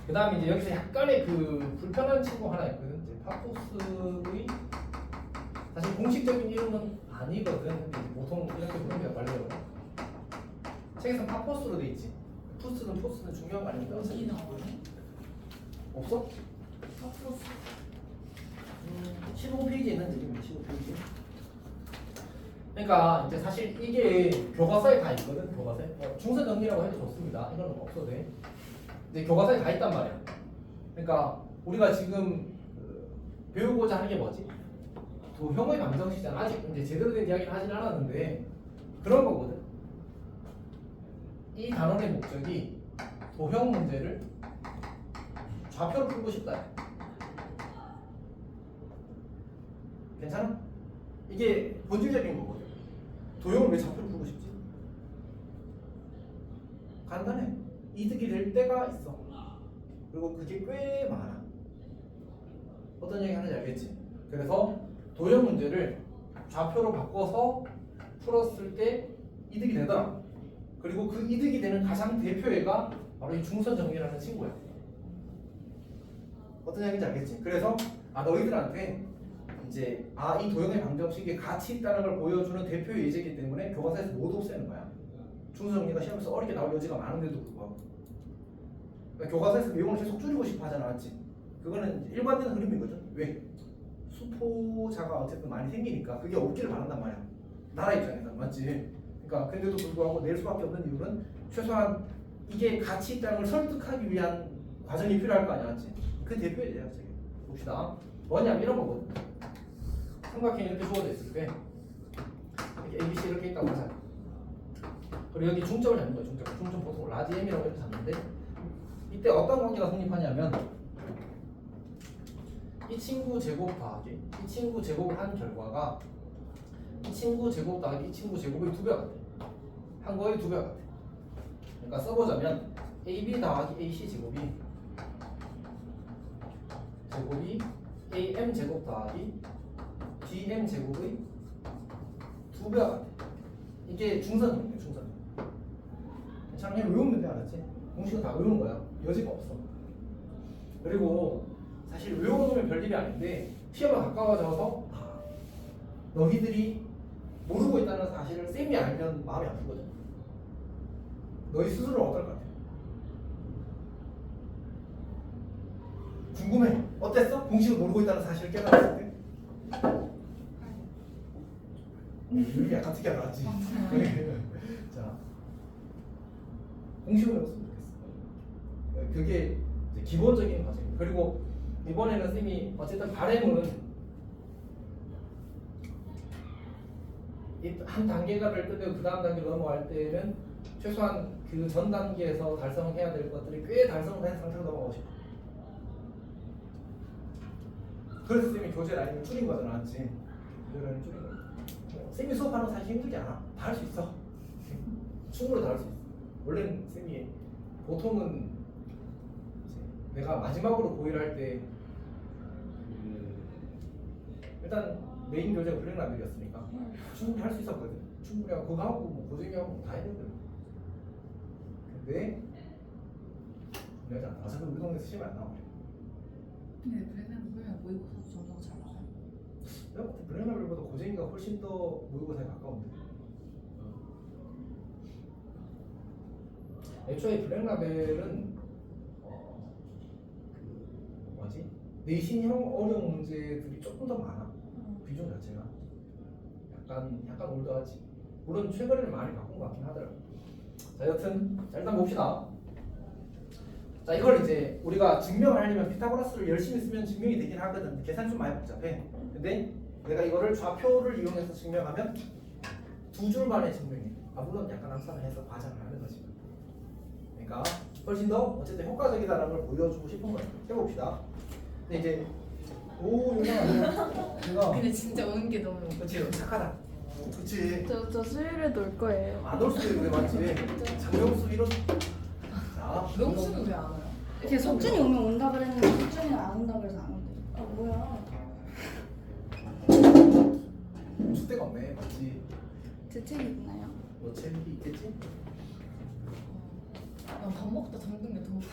Speaker 2: 그 다음에 이제 여기서 약간의 그 불편한 친구 하나 있거든. 이제 파포스의 사실 공식적인 이름은 아니거든. 근데 이제 보통 이렇게 부르는 게 말려요. 책에서 파포스로 돼 있지. 푸스는 포스는 중요한 거 아닙니까?
Speaker 3: 어디 나오네?
Speaker 2: 없어?
Speaker 3: 파포스
Speaker 2: 15페이지에 있는 얘기입니다. 15페이지. 그러니까 이제 사실 이게 교과서에 다 있거든. 교과서에 중선 정리라고 해도 좋습니다. 이거는 없어도 돼. 근데 교과서에 다 있단 말이야. 그러니까 우리가 지금 배우고자 하는 게 뭐지? 도형의 방정식이잖아. 아직 이제 제대로 된 이야기는 하진 않았는데 그런 거거든. 이 단원의 목적이 도형 문제를 좌표로 풀고 싶다. 괜찮아? 이게 본질적인 거거든. 도형을 왜 좌표로 풀고 싶지? 간단해. 이득이 될 때가 있어. 그리고 그게 꽤 많아. 어떤 얘기 하는지 알겠지? 그래서 도형 문제를 좌표로 바꿔서 풀었을 때 이득이 되더라. 그리고 그 이득이 되는 가장 대표예가 바로 이 중선 정리라는 친구야. 어떤 얘기인지 알겠지? 그래서 너희들한테 이제 이 도형의 방정식에 가치 있다는 걸 보여주는 대표 예제이기 때문에 교과서에서 못 없애는 거야. 중선 정리가 시험에서 어렵게 나올 여지가 많은데도 불구하고. 그러니까 교과서에서 내용을 계속 줄이고 싶어 하잖아, 맞지? 그거는 일관된 흐름이거든. 왜? 수포자가 어쨌든 많이 생기니까 그게 없기를 바란단 말이야. 나라 입장에서 맞지? 그러니까 근데도 불구하고 낼 수밖에 없는 이유는 최소한 이게 가치 있다는 걸 설득하기 위한 과정이 필요할 거 아니야, 맞지? 그 대표의 제야, 저기. 봅시다. 뭐냐면 이런 거거든. 삼각형이 이렇게 주어져 있을 때 이렇게 ABC 이렇게 있다고 하자. 그리고 여기 중점을 잡는 거야. 중점 보통 라지 M이라고 이렇게 잡는데 이때 어떤 관계가 성립하냐면 이 친구 제곱 더하기 이 친구 제곱을 한 결과가 이 친구 제곱 더하기 이 친구 제곱의 2배 같아. 한 거의 2배 같아. 그러니까 써보자면 AB 더하기 AC 제곱이 AM 제곱 더하기 DM 제곱의 2배 같아. 이게 중선이에요. 중선. 괜찮아? 그냥 외우면 돼. 알았지? 공식은 다 외우는 거야. 여지가 없어. 그리고 사실 외워놓으면 별일이 아닌데 시험에 가까워져서 너희들이 모르고 있다는 사실을 쌤이 알면 마음이 아프거든. 너희 스스로는 어떨 것 같아? 궁금해. 어땠어? 공식을 모르고 있다는 사실을 깨달았을 때? 이게 약간 특이하다, 맞지? 자, 공식을 외웠으면 좋겠어. 그게 이제 기본적인 과정입니다. 그리고 이번에는 쌤이 어쨌든 바램은 한 단계가 될 때도 그 다음 단계로 넘어갈 때는 최소한 그 전 단계에서 달성해야 될 것들이 꽤 달성을 한 상태로 넘어가고 싶어. 그래서 쌤이 교재 라인을 줄인 거잖아, 맞지? 교재 라인을 줄인 거야. 쌤이 수업하는 거 사실 힘들지 않아. 다 할 수 있어. 충분히 다 할 수 있어. 원래는 쌤이 보통은 내가 마지막으로 고1 할 때 일단 메인 교재가 블랙라벨이었으니까 충분히 할 수 있었거든. 충분히 하고 그거 하고 뭐 고생하고 다 했거든. 근데 내가 어차피 우리 동네에서 시험이 안 나와.
Speaker 3: 근데 블랙라벨 보면 모의고사 점수가 잘 나와요.
Speaker 2: 내가 볼때 블랙라벨보다 고생이가 훨씬 더 모의고사에 가까운데. 애초에 블랙라벨은 그 뭐지? 내신형 어려운 문제들이 조금 더 많아. 비중 자체가 약간 올드하지. 물론 최근에는 많이 바꾼 것 같긴 하더라고. 자, 여튼 자, 일단 봅시다. 자, 이걸 이제 우리가 증명을 하려면 피타고라스를 열심히 쓰면 증명이 되긴 하거든. 계산이 좀 많이 복잡해. 근데 내가 이거를 좌표를 이용해서 증명하면 두 줄만의 증명이 돼. 물론 약간 암산을 해서 과장을 하는 거지. 그러니까 훨씬 더 어쨌든 효과적이다라는 걸 보여주고 싶은 거예요. 해봅시다. 근데 이제 유나
Speaker 3: 근데 진짜 오는 게 너무
Speaker 2: 그렇지 착하다. 그렇지.
Speaker 4: 저 수요일에 놀 거예요.
Speaker 2: 안 올 수도 있는데 맞지? 장명수 이런. 자,
Speaker 3: 명수는 왜 안 와요?
Speaker 1: 이렇게 석준이 오면 온다 그랬는데 석준이가 안 온다 그래서 안 온대. 아 뭐야?
Speaker 2: 숫대가 없네, 맞지?
Speaker 4: 제 책이 있나요?
Speaker 2: 뭐 책이 있겠지?
Speaker 3: 난 밥 먹다 잠든 게 더 웃겨.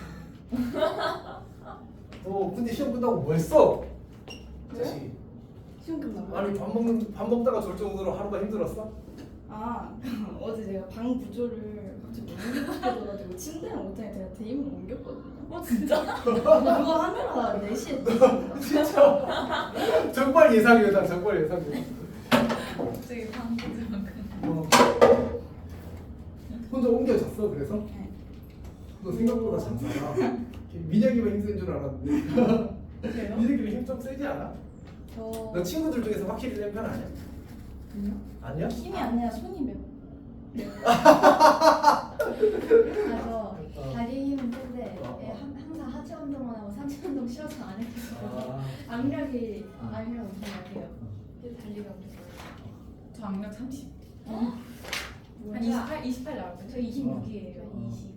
Speaker 2: 너 근데 시험 끝나고 뭐 했어? 자식.
Speaker 1: 시험 끝나고?
Speaker 2: 아니 밥 먹다가 졸정으로 하루가 힘들었어?
Speaker 1: 아 어제 제가 방 구조를 갑자기 옮기고 싶어져가지고 침대랑 옷장에 제가 대임을 옮겼거든요.
Speaker 4: 진짜?
Speaker 1: 그거 하느라 4시에 떴습니다.
Speaker 2: 진짜. 정말 예상이다. 정말 예상이다.
Speaker 3: 갑자기 방구들만
Speaker 2: 혼자 옮겨졌어 그래서?
Speaker 1: 네.
Speaker 2: 너 생각보다 잘살아. 민혁이만 힘센 줄 알았는데.
Speaker 1: 그래요?
Speaker 2: 민혁이는 힘 좀 세지 않아?
Speaker 1: 저
Speaker 2: 너 친구들 중에서 확실히 센 편 아니야? 아니야?
Speaker 1: 힘이 아니라 손이 몇. 저 다리 힘은 센데 항상 하체 운동만 하고 상체 운동 싫어서 안 해가지고
Speaker 2: 아,
Speaker 1: 악력이 악력 엄청 약해요. 그래서 달리가 없어요.
Speaker 3: 저 악력 30.
Speaker 1: 뭐야?
Speaker 3: 한 28 나올
Speaker 1: 저
Speaker 3: 때.
Speaker 1: 26이에요. 20.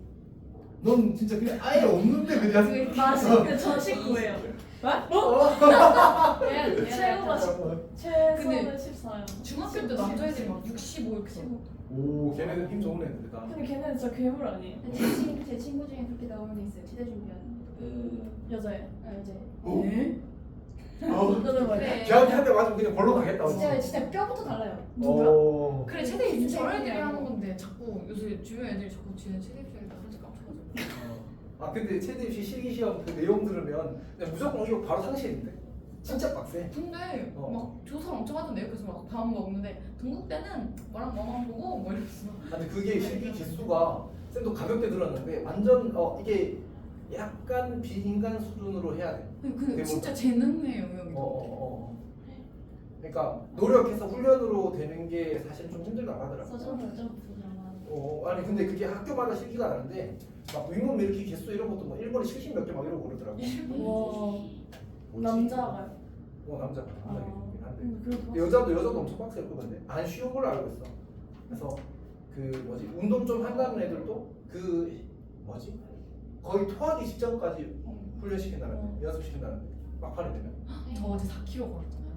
Speaker 2: 넌 진짜 그냥 아예 없는데 그냥.
Speaker 1: 맞아요. 저 19예요. 최고가
Speaker 3: 근데
Speaker 1: 14요.
Speaker 3: 중학교 때 남자애들이 막 65 이렇게 써.
Speaker 2: 오, 걔네들 힘 좋은 애들이다.
Speaker 4: 근데 걔네는 진짜 괴물 아니에요?
Speaker 1: 제 친구 중에 그렇게 나오는 애 있어요. 치대 준비하는.
Speaker 4: 여자예요?
Speaker 1: 아 여자애.
Speaker 2: 오.
Speaker 1: 너는 뭐야?
Speaker 3: 그래.
Speaker 2: 걔한테 한 대 맞으면 그냥 걸로 가겠다.
Speaker 1: 진짜 뼈부터 달라요.
Speaker 2: 오.
Speaker 3: 그래 체대 입시
Speaker 1: 진짜
Speaker 3: 저런 애들이
Speaker 1: 신기하고.
Speaker 3: 하는 건데 자꾸 요새 주변 애들이 자꾸 지는 체대 입시하니까 살짝 깜짝하죠.
Speaker 2: 아 근데 체대 입시 실기 시험 그 내용 들으면 그냥 무조건 이거 바로 상시했는데 진짜 빡세.
Speaker 3: 근데 막 조사를 엄청 하던데요. 그래서 막 밥 먹는데 동국대는 뭐랑 보고 뭐 이랬어.
Speaker 2: 근데 그게 실기 기수가 쌤도 가볍게 들었는데 완전 이게 약간 비인간 수준으로 해야 돼.
Speaker 3: 근데 진짜 재능의 영역이
Speaker 2: 그러니까 노력해서 훈련으로 되는 게 사실 좀 힘들다고 하더라고.
Speaker 1: 서점 부드러워.
Speaker 2: 아니 근데 그게 학교마다 실기가 다른데 막 윗몸 일으키 개수 이런 것도 뭐 일본에 70 몇 개 막 이러고 그러더라고.
Speaker 1: 와
Speaker 2: 뭐지?
Speaker 1: 남자가요?
Speaker 2: 남자긴 한데
Speaker 1: 그래도
Speaker 2: 여자도 엄청 빡셀 거던데 안 쉬운 걸로 알고 있어. 그래서 그 뭐지 운동 좀 한다는 애들도 그 뭐지 거의 토하기 직전까지 훈련시킨다는데 연습시킨다는데 막판에 되면
Speaker 3: 저 어제 4kg 걸었잖아요.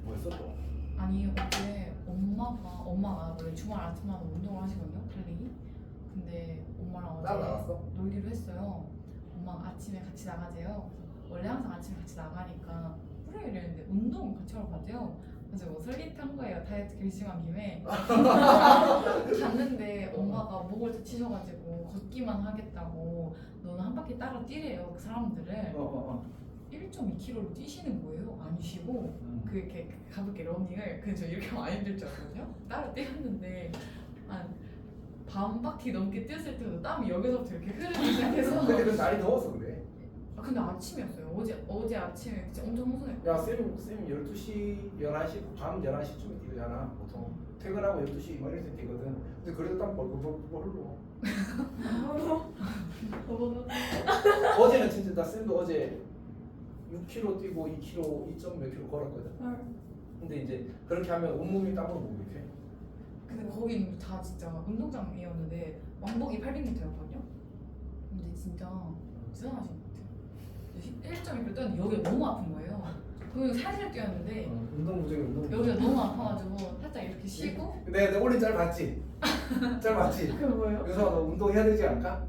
Speaker 2: 뭐였어 또?
Speaker 3: 아니 어제 엄마가 원래 주말 아침마다 운동을 하시거든요. 달리기. 근데 엄마랑
Speaker 2: 따로
Speaker 3: 어제
Speaker 2: 나갔어?
Speaker 3: 놀기로 했어요. 엄마가 아침에 같이 나가재요. 원래 항상 아침에 같이 나가니까 그래 이랬는데 운동 같이 하러 가재요. 그래서 뭐 설깃한 거예요. 다이어트 결심한 김에 갔는데 엄마가 목을 다치셔가지고 걷기만 하겠다고 너는 한 바퀴 따라 뛰래요. 그 사람들을 1.2km로 뛰시는 거예요. 안 쉬고 그 이렇게 가볍게 러닝을 그래서 이렇게 하면 안 힘들 줄 알았거든요. 따라 뛰었는데 한 반 바퀴 넘게 뛰었을 때도 땀이 여기서부터 이렇게 흐르기 시작해서
Speaker 2: 근데 그 날이 더워서 그래.
Speaker 3: 아 근데 아침이었어요. 어제 아침에 진짜 엄청 흥분했고
Speaker 2: 야 쌤 12시 11시 밤 11시쯤에 뛰잖아 보통 퇴근하고 12시 막 이럴 때 뛰거든. 근데 그래도 땀 벌벌벌 흘러. 어제는 진짜 나 쌤도 어제 6km 뛰고 2km 2점 몇 km 걸었거든. 근데 이제 그렇게 하면 온몸이 땀으로 묵묵해.
Speaker 3: 근데 거기는 다 진짜 운동장이었는데 왕복이 800m였거든요. 근데 진짜 대단하신 것 같아요. 1.2km 뛰었는데 여기가 너무 아픈 거예요. 그리고 살살 뛰었는데
Speaker 2: 운동 부족이 운동 부족.
Speaker 3: 여기가 너무 아파가지고 살짝 이렇게 쉬고
Speaker 2: 내가 올린 짤 봤지? 짤 봤지?
Speaker 1: 그게 뭐예요?
Speaker 2: 그래서 너 운동해야 되지 않을까?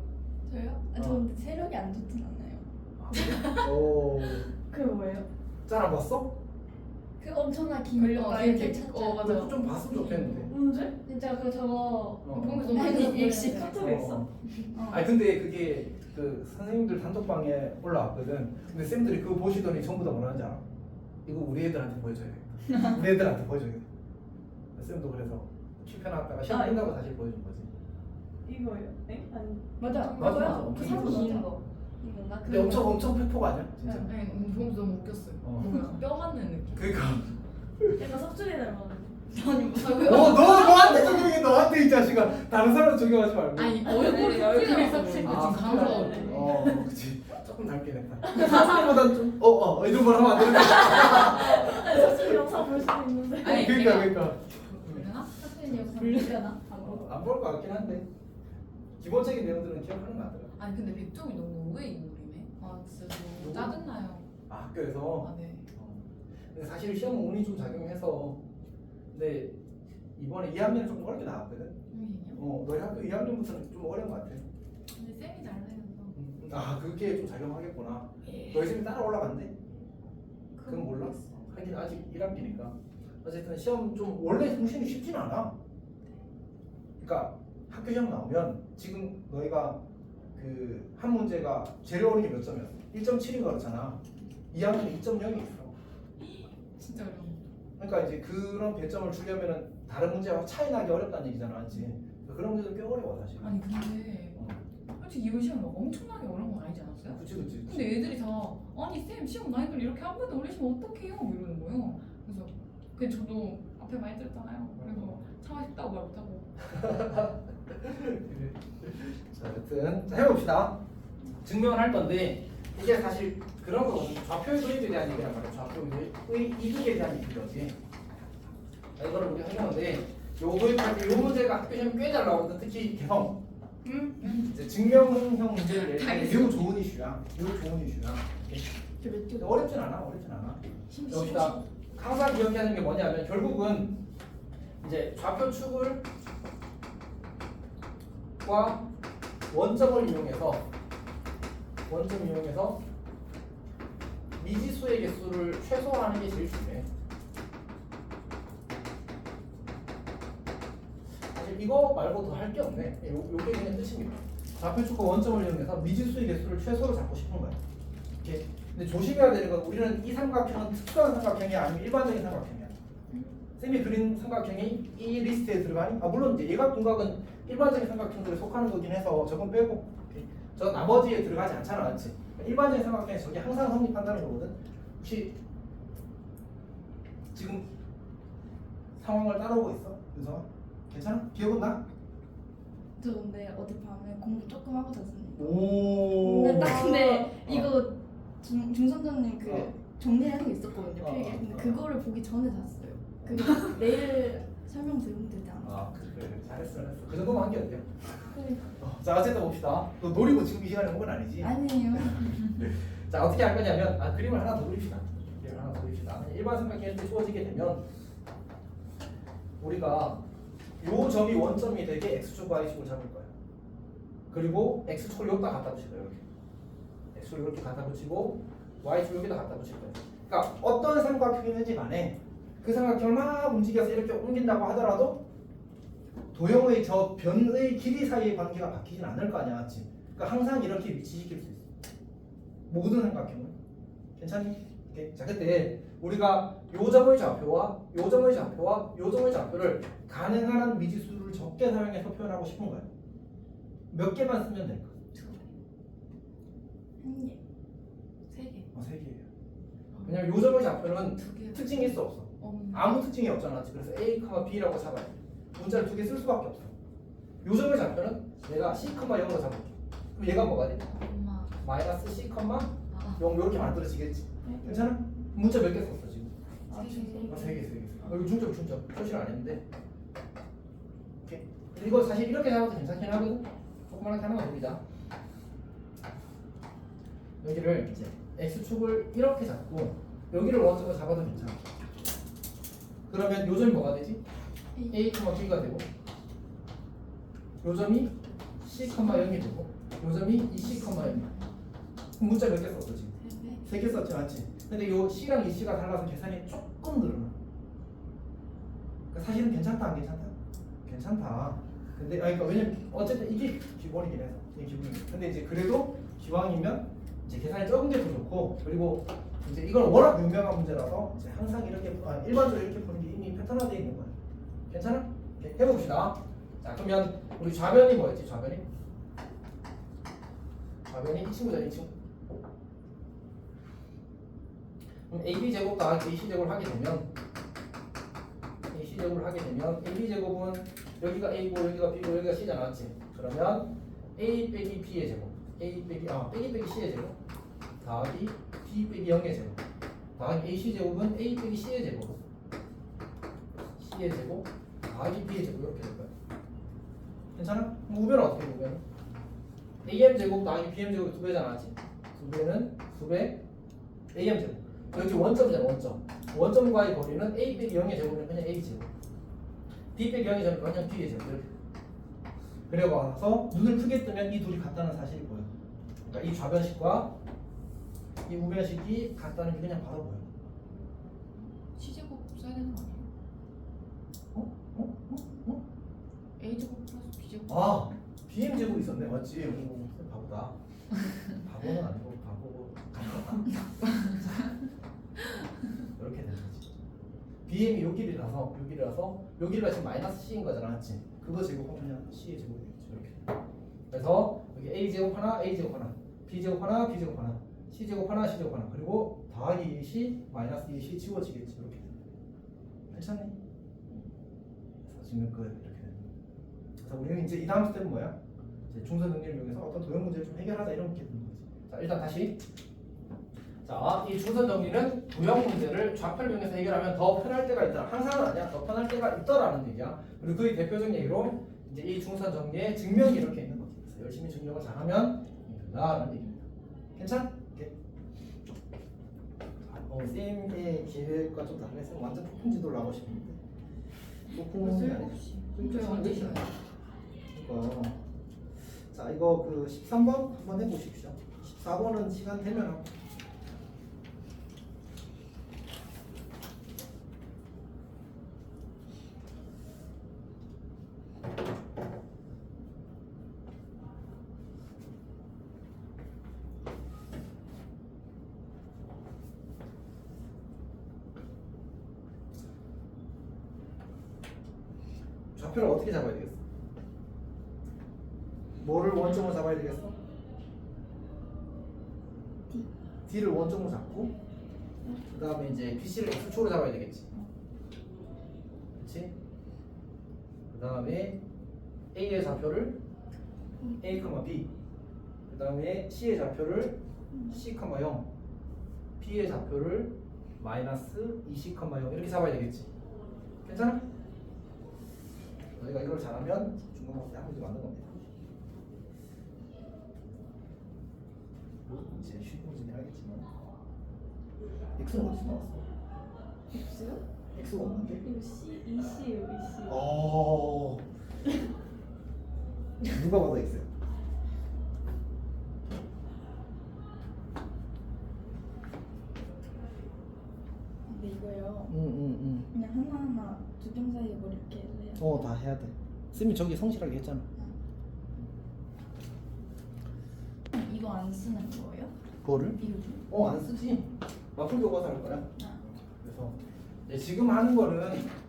Speaker 1: 저요? 저 근데 체력이 안 좋진 않아요.
Speaker 2: 오.
Speaker 1: 그게 뭐예요?
Speaker 2: 짤 안 봤어?
Speaker 1: 그 엄청난 긴
Speaker 3: 이렇게
Speaker 1: 찾자.
Speaker 3: 맞아.
Speaker 2: 좀 봤으면 좋겠는데.
Speaker 1: 언제? 진짜 그 저거
Speaker 3: 보면서
Speaker 1: 아니, 역시
Speaker 3: 카톡에
Speaker 1: 카톡에 있어.
Speaker 2: 아니 근데 그게 그 선생님들 단톡방에 올라왔거든. 근데 쌤들이 그거 보시더니 전부 다 뭐라는지 알아? 이거 우리 애들한테 보여줘야겠다. 우리 애들한테 보여줘야겠다. 쌤도 그래서 키 펴놨다가 시험 끝나고 다시 보여준 거지.
Speaker 4: 이거요? 네? 아니
Speaker 1: 맞아.
Speaker 2: 맞아.
Speaker 1: 그
Speaker 2: 맞아.
Speaker 1: 긴 거. 이건가?
Speaker 2: 근데 엄청 팩폭 아니야? 진짜.
Speaker 3: 보면서 너무 웃겼어요. 뭔가 뼈 맞는 느낌.
Speaker 2: 그러니까
Speaker 1: 약간 석준이 닮았는데. 아니 뭐
Speaker 2: 너한테 적용해 너한테 이 자식아. 다른 사람 적용하지 말고.
Speaker 3: 아니 얼굴이
Speaker 4: 얼굴이
Speaker 3: 섞이는
Speaker 4: 섞인
Speaker 3: 거
Speaker 4: 거
Speaker 3: 지금 강조.
Speaker 2: 그치. 조금 닮긴 했다. 가사보단 좀 이런 말 하면 안 되는데.
Speaker 4: 사실 영상 볼 수도 있는데.
Speaker 3: 아니
Speaker 2: 그러니까.
Speaker 3: 그러나?
Speaker 1: 사실 영상 보려나?
Speaker 2: 안 볼 것 같긴 한데 기본적인 내용들은 기억하는 거 같더라.
Speaker 3: 아니 근데 백종이 너무 오해 인물이네. 아 진짜 너무 짜증나요.
Speaker 2: 학교에서.
Speaker 3: 아 네.
Speaker 2: 근데 사실 시험은 운이 좀 작용해서. 근데 이번에 2학년은 좀 어렵게 나왔거든.
Speaker 3: 선생님요?
Speaker 2: 너희 학교 2학년부터는 좀 어려운 것 같아.
Speaker 3: 근데 쌤이 잘해서.
Speaker 2: 그게 좀 작용하겠구나. 너희 쌤이 따라 올라간대? 그건 몰라? 하긴 아직 1학기니까. 어쨌든 시험 좀 원래 통신이 쉽진 않아. 그러니까 학교 시험 나오면 지금 너희가 그 한 문제가 제일 어려운 게 몇 점이었어? 1.7인 거 그렇잖아. 2학년에 2.0이 있어.
Speaker 3: 진짜 어려워.
Speaker 2: 그러니까 이제 그런 배점을 주려면은 다른 문제와 차이 나기 어렵다는 얘기잖아, 맞지? 그런 문제도 꽤 어려워 사실.
Speaker 3: 아니 근데 솔직히 이번 시험 막 엄청나게 어려운 건 아니지 않았어요?
Speaker 2: 그치.
Speaker 3: 근데 애들이 다 아니 쌤 시험 난이도를 이렇게 한 번도 올리시면 어떡해요? 이러는 거예요. 그래서 저도 앞에 많이 들었잖아요. 그래서 참아 싶다고 말 못하고.
Speaker 2: 자, 여튼 자, 해봅시다. 증명을 할 건데 이게 사실 그런 거거든요. 좌표의 도입에 대한 얘기란 말이야. 좌표의 이득에 대한 얘기거지. 자, 이거를 우리가 할 건데 요 도입할 때 요 문제가 학교 시험에 꽤 잘 나오거든. 특히 개성. 이제 증명형 문제를 낼 때 매우 좋은 이슈야. 근데 어렵진 않아. 여기다 항상 기억해야 하는 게 뭐냐면 결국은 이제 좌표 축을 과 원점을 이용해서 미지수의 개수를 최소화하는 게 제일 중요해. 사실 이거 말고 더 할 게 없네. 요게 그냥 뜻입니다. 좌표축과 원점을 이용해서 미지수의 개수를 최소로 잡고 싶은 거야. 이렇게. 근데 조심해야 되는 건 우리는 이 삼각형은 특수한 삼각형이 아니면 일반적인 삼각형이야. 쌤이 그린 삼각형이 이 리스트에 들어가니? 물론 이제 예각둔각은 일반적인 삼각형들에 속하는 거긴 해서 저건 빼고 저 나머지에 들어가지 않잖아, 맞지? 일반적인 삼각형에 저게 항상 성립한다는 거거든. 혹시 지금 상황을 따라오고 있어, 윤성아? 괜찮아? 기억은 나?
Speaker 4: 저 근데 어젯밤에 공부 조금 하고 잤습니다.
Speaker 2: 오.
Speaker 4: 근데 이거 중선장님
Speaker 2: 어.
Speaker 4: 정리하는 게 있었거든요. 필기. 근데 그거를 보기 전에 잤어요. 그게 내일 설명 들으면 되지 않아?
Speaker 2: 그래. 잘했어. 그 정도만 한 게 어때요? 자, 어쨌든 봅시다. 너 노리고 지금 이 시간에 온 건 아니지?
Speaker 4: 아니에요.
Speaker 2: 자, 어떻게 할 거냐면 그림을 하나 더 그립시다. 일반 삼각형일 때 주어지게 되면 우리가 요 점이 원점이 되게 x축, y축을 잡을 거야. 그리고 x축을 여기다 갖다 붙일 거예요. 이렇게. x축을 이렇게 갖다 붙이고 y축을 여기다 갖다 붙일 거예요. 그러니까 어떤 삼각형이든지 간에 그 삼각형을 막 움직여서 이렇게 옮긴다고 하더라도 도형의 저 변의 길이 사이의 관계가 바뀌진 않을 거 아니야, 맞지? 그러니까 항상 이렇게 위치시킬 수 있어. 모든 삼각형은. 괜찮니? 오케이. 자, 그때 우리가 요 점의 좌표와 요 점의 좌표와 요 점의 좌표를 가능한 한 미지수를 적게 사용해서 표현하고 싶은 거야. 몇 개만 쓰면 될까?
Speaker 4: 한 개.
Speaker 3: 3개.
Speaker 2: 3개예요. 왜냐면 요 점의 좌표는
Speaker 3: 2개.
Speaker 2: 특징이 있어 없어? 아무 특징이 없잖아. 그래서 A, B라고 잡아야 돼. 문자를 2개 쓸 수밖에 없어. 요 점의 좌표는 내가 C, 0로 잡을게. 그럼 얘가 뭐가 돼?
Speaker 3: 엄마.
Speaker 2: 마이너스 C, 0
Speaker 3: 아.
Speaker 2: 이렇게 만들어지겠지. 괜찮아? 문자 몇 개 썼어 지금?
Speaker 3: 3개.
Speaker 2: 3개. 이거 중점 표시를 안 했는데. 오케이. 이거 사실 이렇게 잡아도 괜찮긴 하거든. 조그맣게 하나만 보자. 여기를 이제 x축을 이렇게 잡고 여기를 원점으로 잡아도 괜찮아. 그러면 요 점이 뭐가 되지? a, b가 되고 요 점이 c, 0이 되고 요 점이 2c, 0이야. 문자 몇 개 썼어 지금? 3개 썼지, 맞지? 근데 요 c랑 이 c가 달라서 계산이 조금 늘어나. 그러니까 사실은 괜찮다, 안 괜찮다? 괜찮다. 근데 그러니까 왜냐면 어쨌든 이게 기본이긴 해서 이게 기본이긴. 근데 이제 그래도 기왕이면 이제 계산이 적은 게 더 좋고, 그리고 이제 이건 워낙 유명한 문제라서 이제 항상 이렇게 일반적으로 이렇게 보는 게 이미 패턴화되어 있는 거예요. 괜찮아? 오케이, 해봅시다. 자, 그러면 우리 좌변이 뭐였지? 좌변이 이 친구잖아, 이 친구. 그럼 AB 제곱 더하기 AC 제곱을 하게 되면 AC C 제곱을 하게 되면 AB 제곱은 여기가 A고 여기가 B고 여기가 C잖아, 맞지? 그러면 A 빼기 B의 제곱, A 빼기 C의 제곱 더하기 B 빼기 0의 제곱 더하기 AC 제곱은 A 빼기 C의 제곱, C의 제곱 더하기 B의 제곱 이렇게 될 거야. 괜찮아? 그럼 우변은 어떻게 돼? 우변은? AM 제곱 더하기 BM 제곱이 2배잖아, 맞지? 2배는 2배 AM 제곱. 여기 원점이잖아, 원점. 원점과의 거리는 A 빼기 0의 제곱이면 그냥 A 제곱. B 빼기 0의 제곱이면 그냥 B의 제곱. 이렇게. 그리고 와서 눈을 크게 뜨면 이 둘이 같다는 사실이 보여. 그러니까 이 좌변식과 이 우변식이 같다는 게 그냥 바로 보여.
Speaker 3: C제곱 써야 되는 거 아니에요? A제곱 플러스 B제곱.
Speaker 2: 아, BM 제곱 있었네, 맞지? 오, 바보다. 바보는 아니고 바보. 이렇게 되는 거지. BM이 요 길이라서 요 길이가 지금 마이너스 C인 거잖아, 맞지? 그거 제곱하면 그냥 C의 제곱이 되겠지, 이렇게. 그래서 여기 A 제곱 하나, A 제곱 하나, B 제곱 하나, B 제곱 하나, C 제곱 하나, C 제곱 하나, 그리고 더하기 2C 마이너스 2C 지워지겠지, 이렇게. 괜찮니? 그래서 지금 끝 이렇게 되는 거야. 그래서 우리는 이제 이 다음 스텝은 뭐야? 이제 중선 정리를 이용해서 어떤 도형 문제를 좀 해결하자 이런 게 되는 거지. 자, 일단 다시. 자, 이 중선 정리는 도형 문제를 좌표를 이용해서 해결하면 더 편할 때가 있다. 항상은 아니야. 더 편할 때가 있더라는 얘기야. 그리고 그의 대표적 얘기로 이제 이 중선 정리의 증명이 이렇게 있는 거지. 그래서 열심히 증명을 잘하면 된다라는 얘기입니다. 괜찮? 오케이. 쌤의 계획과 좀 다르네. 쌤 완전 폭풍 지도를 하고 싶은데. 폭풍이 아니야.
Speaker 3: 저희 언제 쉬어요?
Speaker 2: 이거 자 이거 그 13번 한번 해보십시오. 14번은 시간 되면 하고. 좌표를 어떻게 잡아야 되겠어? 뭐를 원점으로 잡아야 되겠어? D를 원점으로 잡고 그 다음에 이제 BC를 X축으로 잡아야 되겠지. 그렇지? 그 다음에 A의 좌표를 A, B 그 다음에 C의 좌표를 C, 0 B의 좌표를 마이너스 2C, 0 이렇게 잡아야 되겠지. 괜찮아? 너희가 이걸 잘하면 중간고사 때 한 문제 만든 겁니다. 이제 쉬운 문제는 하겠지만 X는 어디서 나왔어?
Speaker 4: X요?
Speaker 2: X가 없는데?
Speaker 4: 이거 C, EC요, EC.
Speaker 2: 누가 봐도 X야.
Speaker 4: 근데 이거요.
Speaker 2: 응.
Speaker 4: 그냥 하나하나 두 점 사이에 뭐 이렇게 해요.
Speaker 2: 다 해야 돼. 쌤이 저기 성실하게 했잖아.
Speaker 4: 이거 안 쓰는 거예요?
Speaker 2: 그거를?
Speaker 4: 이거.
Speaker 2: 안 쓰지. 마플 교과서 할 거야.
Speaker 4: 아.
Speaker 2: 그래서 이제 지금 하는 거는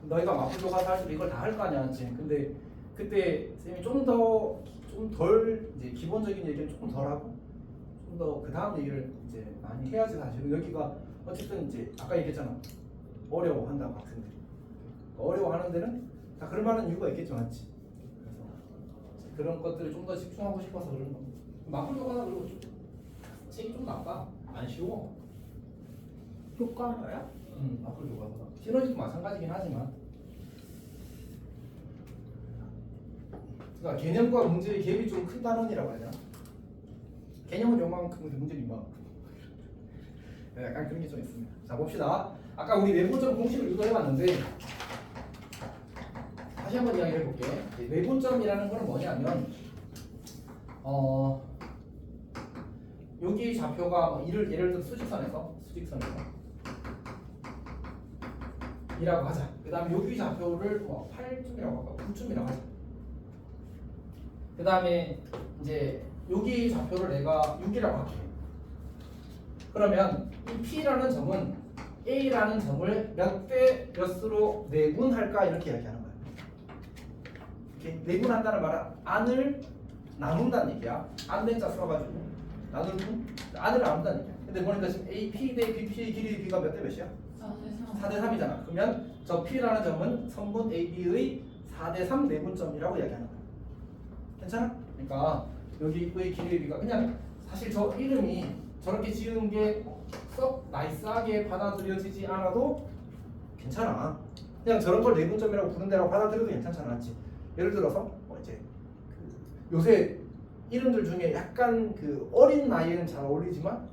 Speaker 2: 너희가 마플 교과서 할 때 이걸 다 할 거 아니야, 그치? 근데 그때 쌤이 좀 덜 이제 기본적인 얘기를 조금 덜 하고 좀 더 그 다음 얘기를 이제 많이 해야지 사실. 여기가 어쨌든 이제 아까 얘기했잖아. 어려워한다고 학생들이. 어려워하는 데는 다 그럴 만한 이유가 있겠죠, 맞지? 그래서 그런 것들을 좀 더 집중하고 싶어서 그러는 겁니다. 마플 교과서 그리고 좀 책이 좀 나빠. 안 쉬워.
Speaker 4: 교과서요?
Speaker 2: 마플 교과서가. 시너지도 마찬가지긴 하지만. 그러니까 개념과 문제의 갭이 좀 큰 단원이라고 해야 되나? 개념은 요만큼, 문제는 이만큼. 약간 그런 게 좀 있습니다. 자, 봅시다. 아까 우리 내분점 공식을 유도해봤는데 다시 한번 이야기해볼게. 내분점이라는 거는 뭐냐면 여기 좌표가 예를 들어 수직선에서 이라고 하자. 그 다음에 여기 좌표를 8쯤이라고 할까? 9쯤이라고 하자. 그 다음에 이제 여기 좌표를 내가 6이라고 할게. 그러면 이 P라는 점은 A라는 점을 몇 대 몇으로 내분할까 이렇게 이야기하는 거야. 이렇게 내분한다는 말은 안을 나눈다는 얘기야. 안 된 자 써가지고 나눌 뿐 안을 나눈다는 얘기야. 근데 보니까 지금 A, P 대 B, P의 길이 B가 몇 대 몇이야? 4대 3이잖아. 그러면 저 P라는 점은 선분 AB의 4대3 내분점이라고 이야기하는 거야. 괜찮아? 그러니까 여기의 길이의 비가 그냥 사실 저 이름이 저렇게 지은 게 썩 나이스하게 받아들여지지 않아도 괜찮아. 그냥 저런 걸 내분점이라고 부른다고 받아들여도 괜찮잖아, 맞지? 예를 들어서 뭐 이제 그 요새 이름들 중에 약간 그 어린 나이에는 잘 어울리지만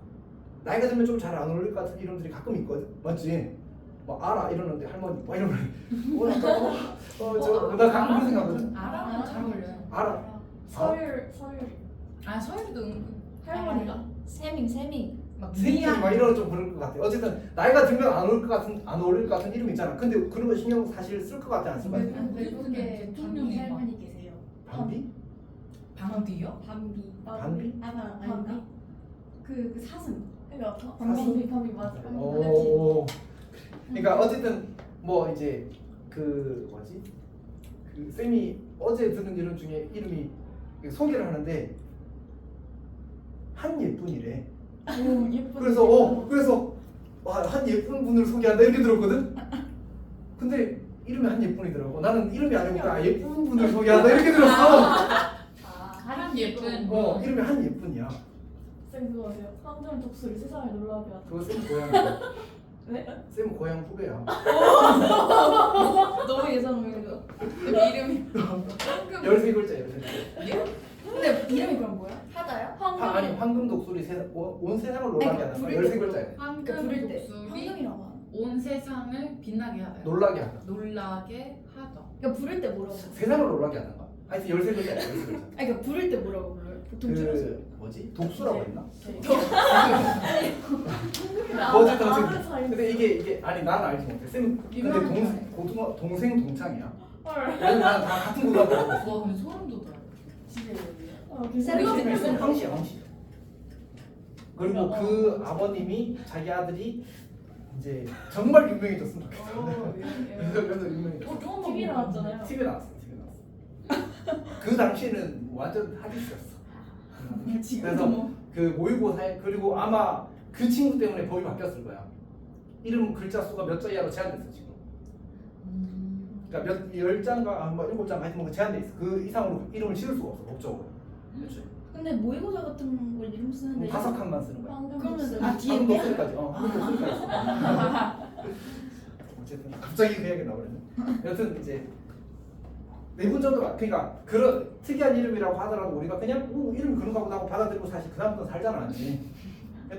Speaker 2: 나이가 들면 좀 잘 안 어울릴 것 같은 이름들이 가끔 있거든, 맞지? 뭐 알아 이러는데 할머니 뭐 이러면 나 가끔 그런 생각하거든.
Speaker 3: 아라는 잘 어울려요.
Speaker 2: 알아.
Speaker 4: 서율
Speaker 3: 아 서율이도 은근
Speaker 4: 할머니가 세밍
Speaker 3: 막
Speaker 2: 생일 막
Speaker 3: 미안.
Speaker 2: 이러면 좀 그럴 것 같아. 어쨌든 나이가 들면 안 어울릴 것 같은 안 어울릴 것 같은 이름 있잖아. 근데 그런 거 신경 사실 쓸 것 같지 않습니까?
Speaker 4: 외국에 밤비
Speaker 3: 대통령이
Speaker 4: 할머니 계세요.
Speaker 2: 밤비?
Speaker 3: 방디요?
Speaker 4: 밤비
Speaker 2: 밤비?
Speaker 4: 아나
Speaker 1: 밤비?
Speaker 4: 아닌가? 그 사슴 그러니까
Speaker 2: 사슴?
Speaker 4: 밤비 맞아.
Speaker 2: 오. 그러니까 어쨌든 뭐 이제 그 뭐지? 그 쌤이 어제 들은 이름 중에 이름이 소개를 하는데 한예쁜이래.
Speaker 4: 오 예쁜.
Speaker 2: 그래서 와, 한 예쁜 분을 소개한다 이렇게 들었거든. 근데 이름이 한예쁜이더라고. 나는 이름이 아니고 아, 예쁜 분을 소개한다 이렇게 들었어.
Speaker 3: 사람 예쁜.
Speaker 2: 이름이 한예쁜이야.
Speaker 4: 쌤 그거 아세요? 황금 독수리 세상을 놀라게 하다.
Speaker 2: 그거 쌤 고향.
Speaker 4: 네?
Speaker 2: 쌤 고향 후배야.
Speaker 4: 너무 예상하는 거.
Speaker 3: 이름이 황금.
Speaker 2: 13글자.
Speaker 4: 근데 이름이 그럼 뭐야?
Speaker 1: 하다요?
Speaker 2: 아니 황금 독수리 온 세상을 놀라게 하다.
Speaker 4: 부를 때
Speaker 2: 13글자야.
Speaker 4: 그러니까
Speaker 3: 황금
Speaker 4: 부를 때
Speaker 3: 독수리
Speaker 4: 황금이라고 하나?
Speaker 3: 온 세상을 빛나게 하다.
Speaker 2: 놀라게 하다.
Speaker 3: 놀라게 하다.
Speaker 4: 그러니까 부를 때 뭐라고?
Speaker 2: 세상을 놀라게 하는 거야. 하여튼 13글자야. 13글자.
Speaker 4: 아니 그러니까 부를 때 뭐라고 불러요? 보통 줄여서.
Speaker 2: 그 뭐지? 독수라고 했나?
Speaker 4: 아는
Speaker 2: 근데 이게 아니 나는 알지 못해. 쌤 근데
Speaker 4: 유명한
Speaker 2: 동생 동창이야.
Speaker 4: 헐.
Speaker 2: 왜냐면 나는 다 같은 고등학교 다니고 있어.
Speaker 3: 와 근데 소름 돋아요.
Speaker 4: 진짜
Speaker 2: 쌤
Speaker 4: 셀럽
Speaker 2: 황씨야 황씨. 그리고 그 아버님이 자기 아들이 이제 정말 유명해졌으면 좋겠어. 그래서 유명해졌어.
Speaker 3: 조금
Speaker 4: TV 나왔잖아요.
Speaker 2: TV 나왔어. 그 당시에는 완전 핫이었어. 그래서 그 모의고사에 그리고 아마 그 친구 때문에 법이 바뀌었을 거야. 이름 글자 수가 몇 자 이하로 제한됐어 지금. 그러니까 몇 10장과 뭐 7장 하여튼 뭐 제한돼 있어. 그 이상으로 이름을 지을 수가 없어 법적으로. 그렇지.
Speaker 4: 근데 모의고사 같은 걸 이름 쓰는데
Speaker 2: 5칸만 쓰는 거야.
Speaker 4: 그러면
Speaker 2: 아,
Speaker 4: 뒤에
Speaker 2: 한국
Speaker 4: 뭐야?
Speaker 2: 목소리까지. 한국 목소리까지. 어쨌든 갑자기 그 이야기 나오네. 여튼 이제 내분점도 그러니까 그런 특이한 이름이라고 하더라도 우리가 그냥 이름이 그런가 보다 하고 받아들이고 사실 그다음부터 살잖아, 아니.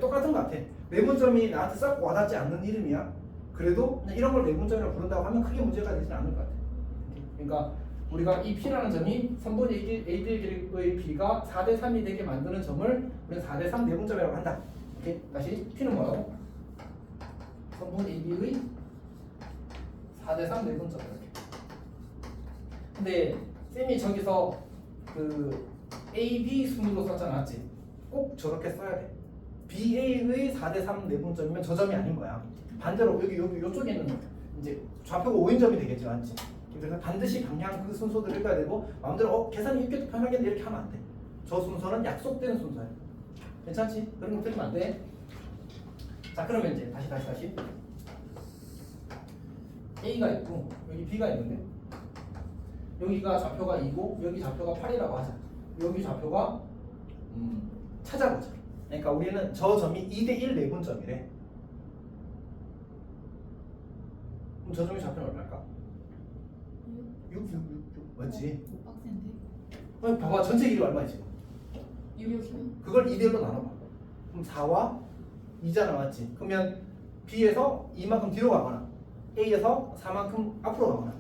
Speaker 2: 똑같은 것 같아. 내분점이 나한테 썩 와닿지 않는 이름이야. 그래도 이런 걸 내분점이라고 부른다고 하면 크게 문제가 되지는 않을 것 같아. 그러니까 우리가 이 P라는 점이 선분 AD의 B가 4대3이 되게 만드는 점을 우리는 4대3 내분점이라고 한다. 오케이? 다시 P는 뭐라고? 선분 AB의 4대3 내분점 이렇게. 근데 쌤이 저기서 그 AB 순으로 썼잖아, 맞지? 꼭 저렇게 써야 돼. BA의 4대3 내분점이면 저 점이 아닌 거야. 반대로 여기 이쪽에는 이제 좌표가 5인점이 되겠지, 맞지? 그래서 반드시 방향 그 순서대로 읽어야 되고 마음대로 계산이 이렇게 편하겠네 이렇게 하면 안 돼. 저 순서는 약속되는 순서야. 괜찮지? 그런 거 틀리면 안 돼. 자, 그러면 이제 다시 A가 있고 여기 B가 있는데 여기가 좌표가 2고 여기 좌표가 8이라고 하자. 여기 좌표가 찾아보자. 그러니까 우리는 저 점이 2대1 내분점이래. 그럼 저 점의 좌표는 얼마일까? 6 맞지?
Speaker 3: 못 빡센데.
Speaker 2: 아니, 봐봐 전체 길이 얼마야 지금?
Speaker 3: 6.
Speaker 2: 그걸 2대1로 나눠봐. 그럼 4와 2잖아, 맞지? 그러면 B에서 2만큼 뒤로 가거나 A에서 4만큼 앞으로 가거나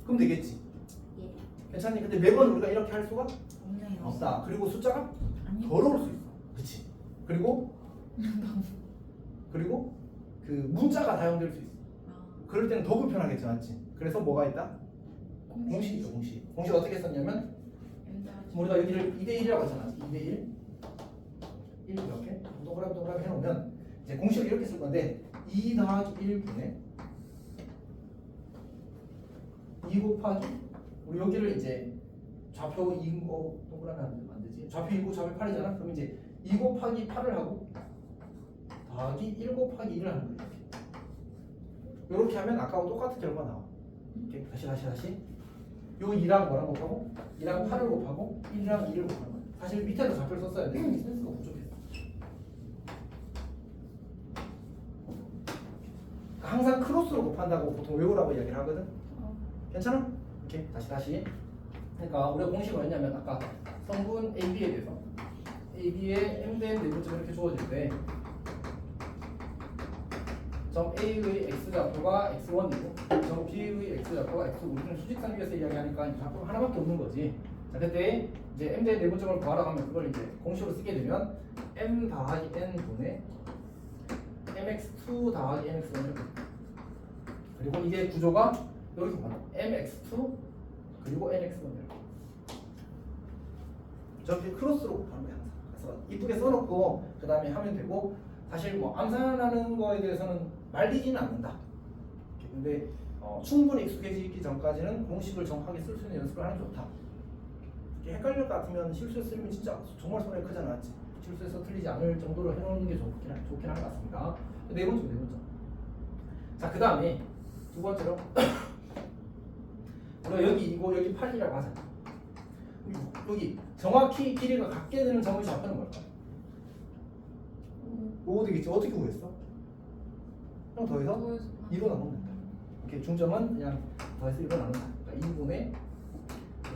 Speaker 2: 그럼 되겠지?
Speaker 4: 예.
Speaker 2: 괜찮니? 근데 매번 우리가 이렇게 할 수가
Speaker 3: 없네요.
Speaker 2: 없다. 그리고 숫자가
Speaker 3: 아니.
Speaker 2: 더러울 수 있어. 그치? 그리고 그 문자가 사용될 수 있어. 그럴 때는 더 불편하겠지, 맞지? 그래서 뭐가 있다? 공식이죠, 공식. 공식 어떻게 썼냐면 우리가 여기를 2대1이라고 했잖아. 2대1 1 이렇게 동그라미 해놓으면 이제 공식을 이렇게 쓸 건데 2 더하기 1분의 2 곱하기 우리 여기를 이제 좌표 2인 거 동그라미 하면 안 되지. 좌표 2고 좌표 8이잖아. 그럼 이제 2 곱하기 8을 하고 더하기 1 곱하기 1을 하는 거야. 이렇게 하면 아까와 똑같은 결과 나와. 이렇게 다시. 요 2랑 뭐랑 곱하고 2랑 8을 곱하고 1이랑 2를 곱하는 거야. 사실 밑에도 좌표를 썼어야 돼. 센스가 부족했어. 항상 크로스로 곱한다고 보통 외우라고 이야기를 하거든. 괜찮아? 이렇게 다시. 그러니까 우리가 공식이 뭐였냐면 아까 성분 AB에 대해서 AB의 m된 내분점을 이렇게 주어질 때 점 A의 x좌표가 x1이고 점 B의 x좌표가 x5. 우리는 수직선 위에서 이야기하니까 좌표가 하나밖에 없는 거지. 자, 그때 이제 m대 내분점을 구하라 하면 그걸 이제 공식으로 쓰게 되면 m 더하기 n 분의 mx2 더하기 mx1 이렇게. 그리고 이게 구조가 이렇게 봐. mx2 그리고 nx1 이렇게. 저렇게 크로스로 곱하는 거야. 그래서 이쁘게 써놓고 그 다음에 하면 되고. 사실 뭐 암산하는 거에 대해서는 말리지는 않는다. 근데 충분히 익숙해지기 전까지는 공식을 정확하게 쓸 수 있는 연습을 하는 게 좋다. 헷갈릴 것 같으면 실수해서 쓰면 진짜 정말 손해 크잖아. 실수해서 틀리지 않을 정도로 해놓는 게 좋긴 한 것 같습니다. 네 번째. 자, 그 다음에 두 번째로 우리가 여기 8이라고 하자. 여기 정확히 길이가 같게 되는 점을 잡는 걸까? 5 되겠지. 어떻게 구했어? 그냥 더해서 2로 나누면 된다. 이렇게 중점은 그냥 더해서 1로 나눈다. 그러니까 2분의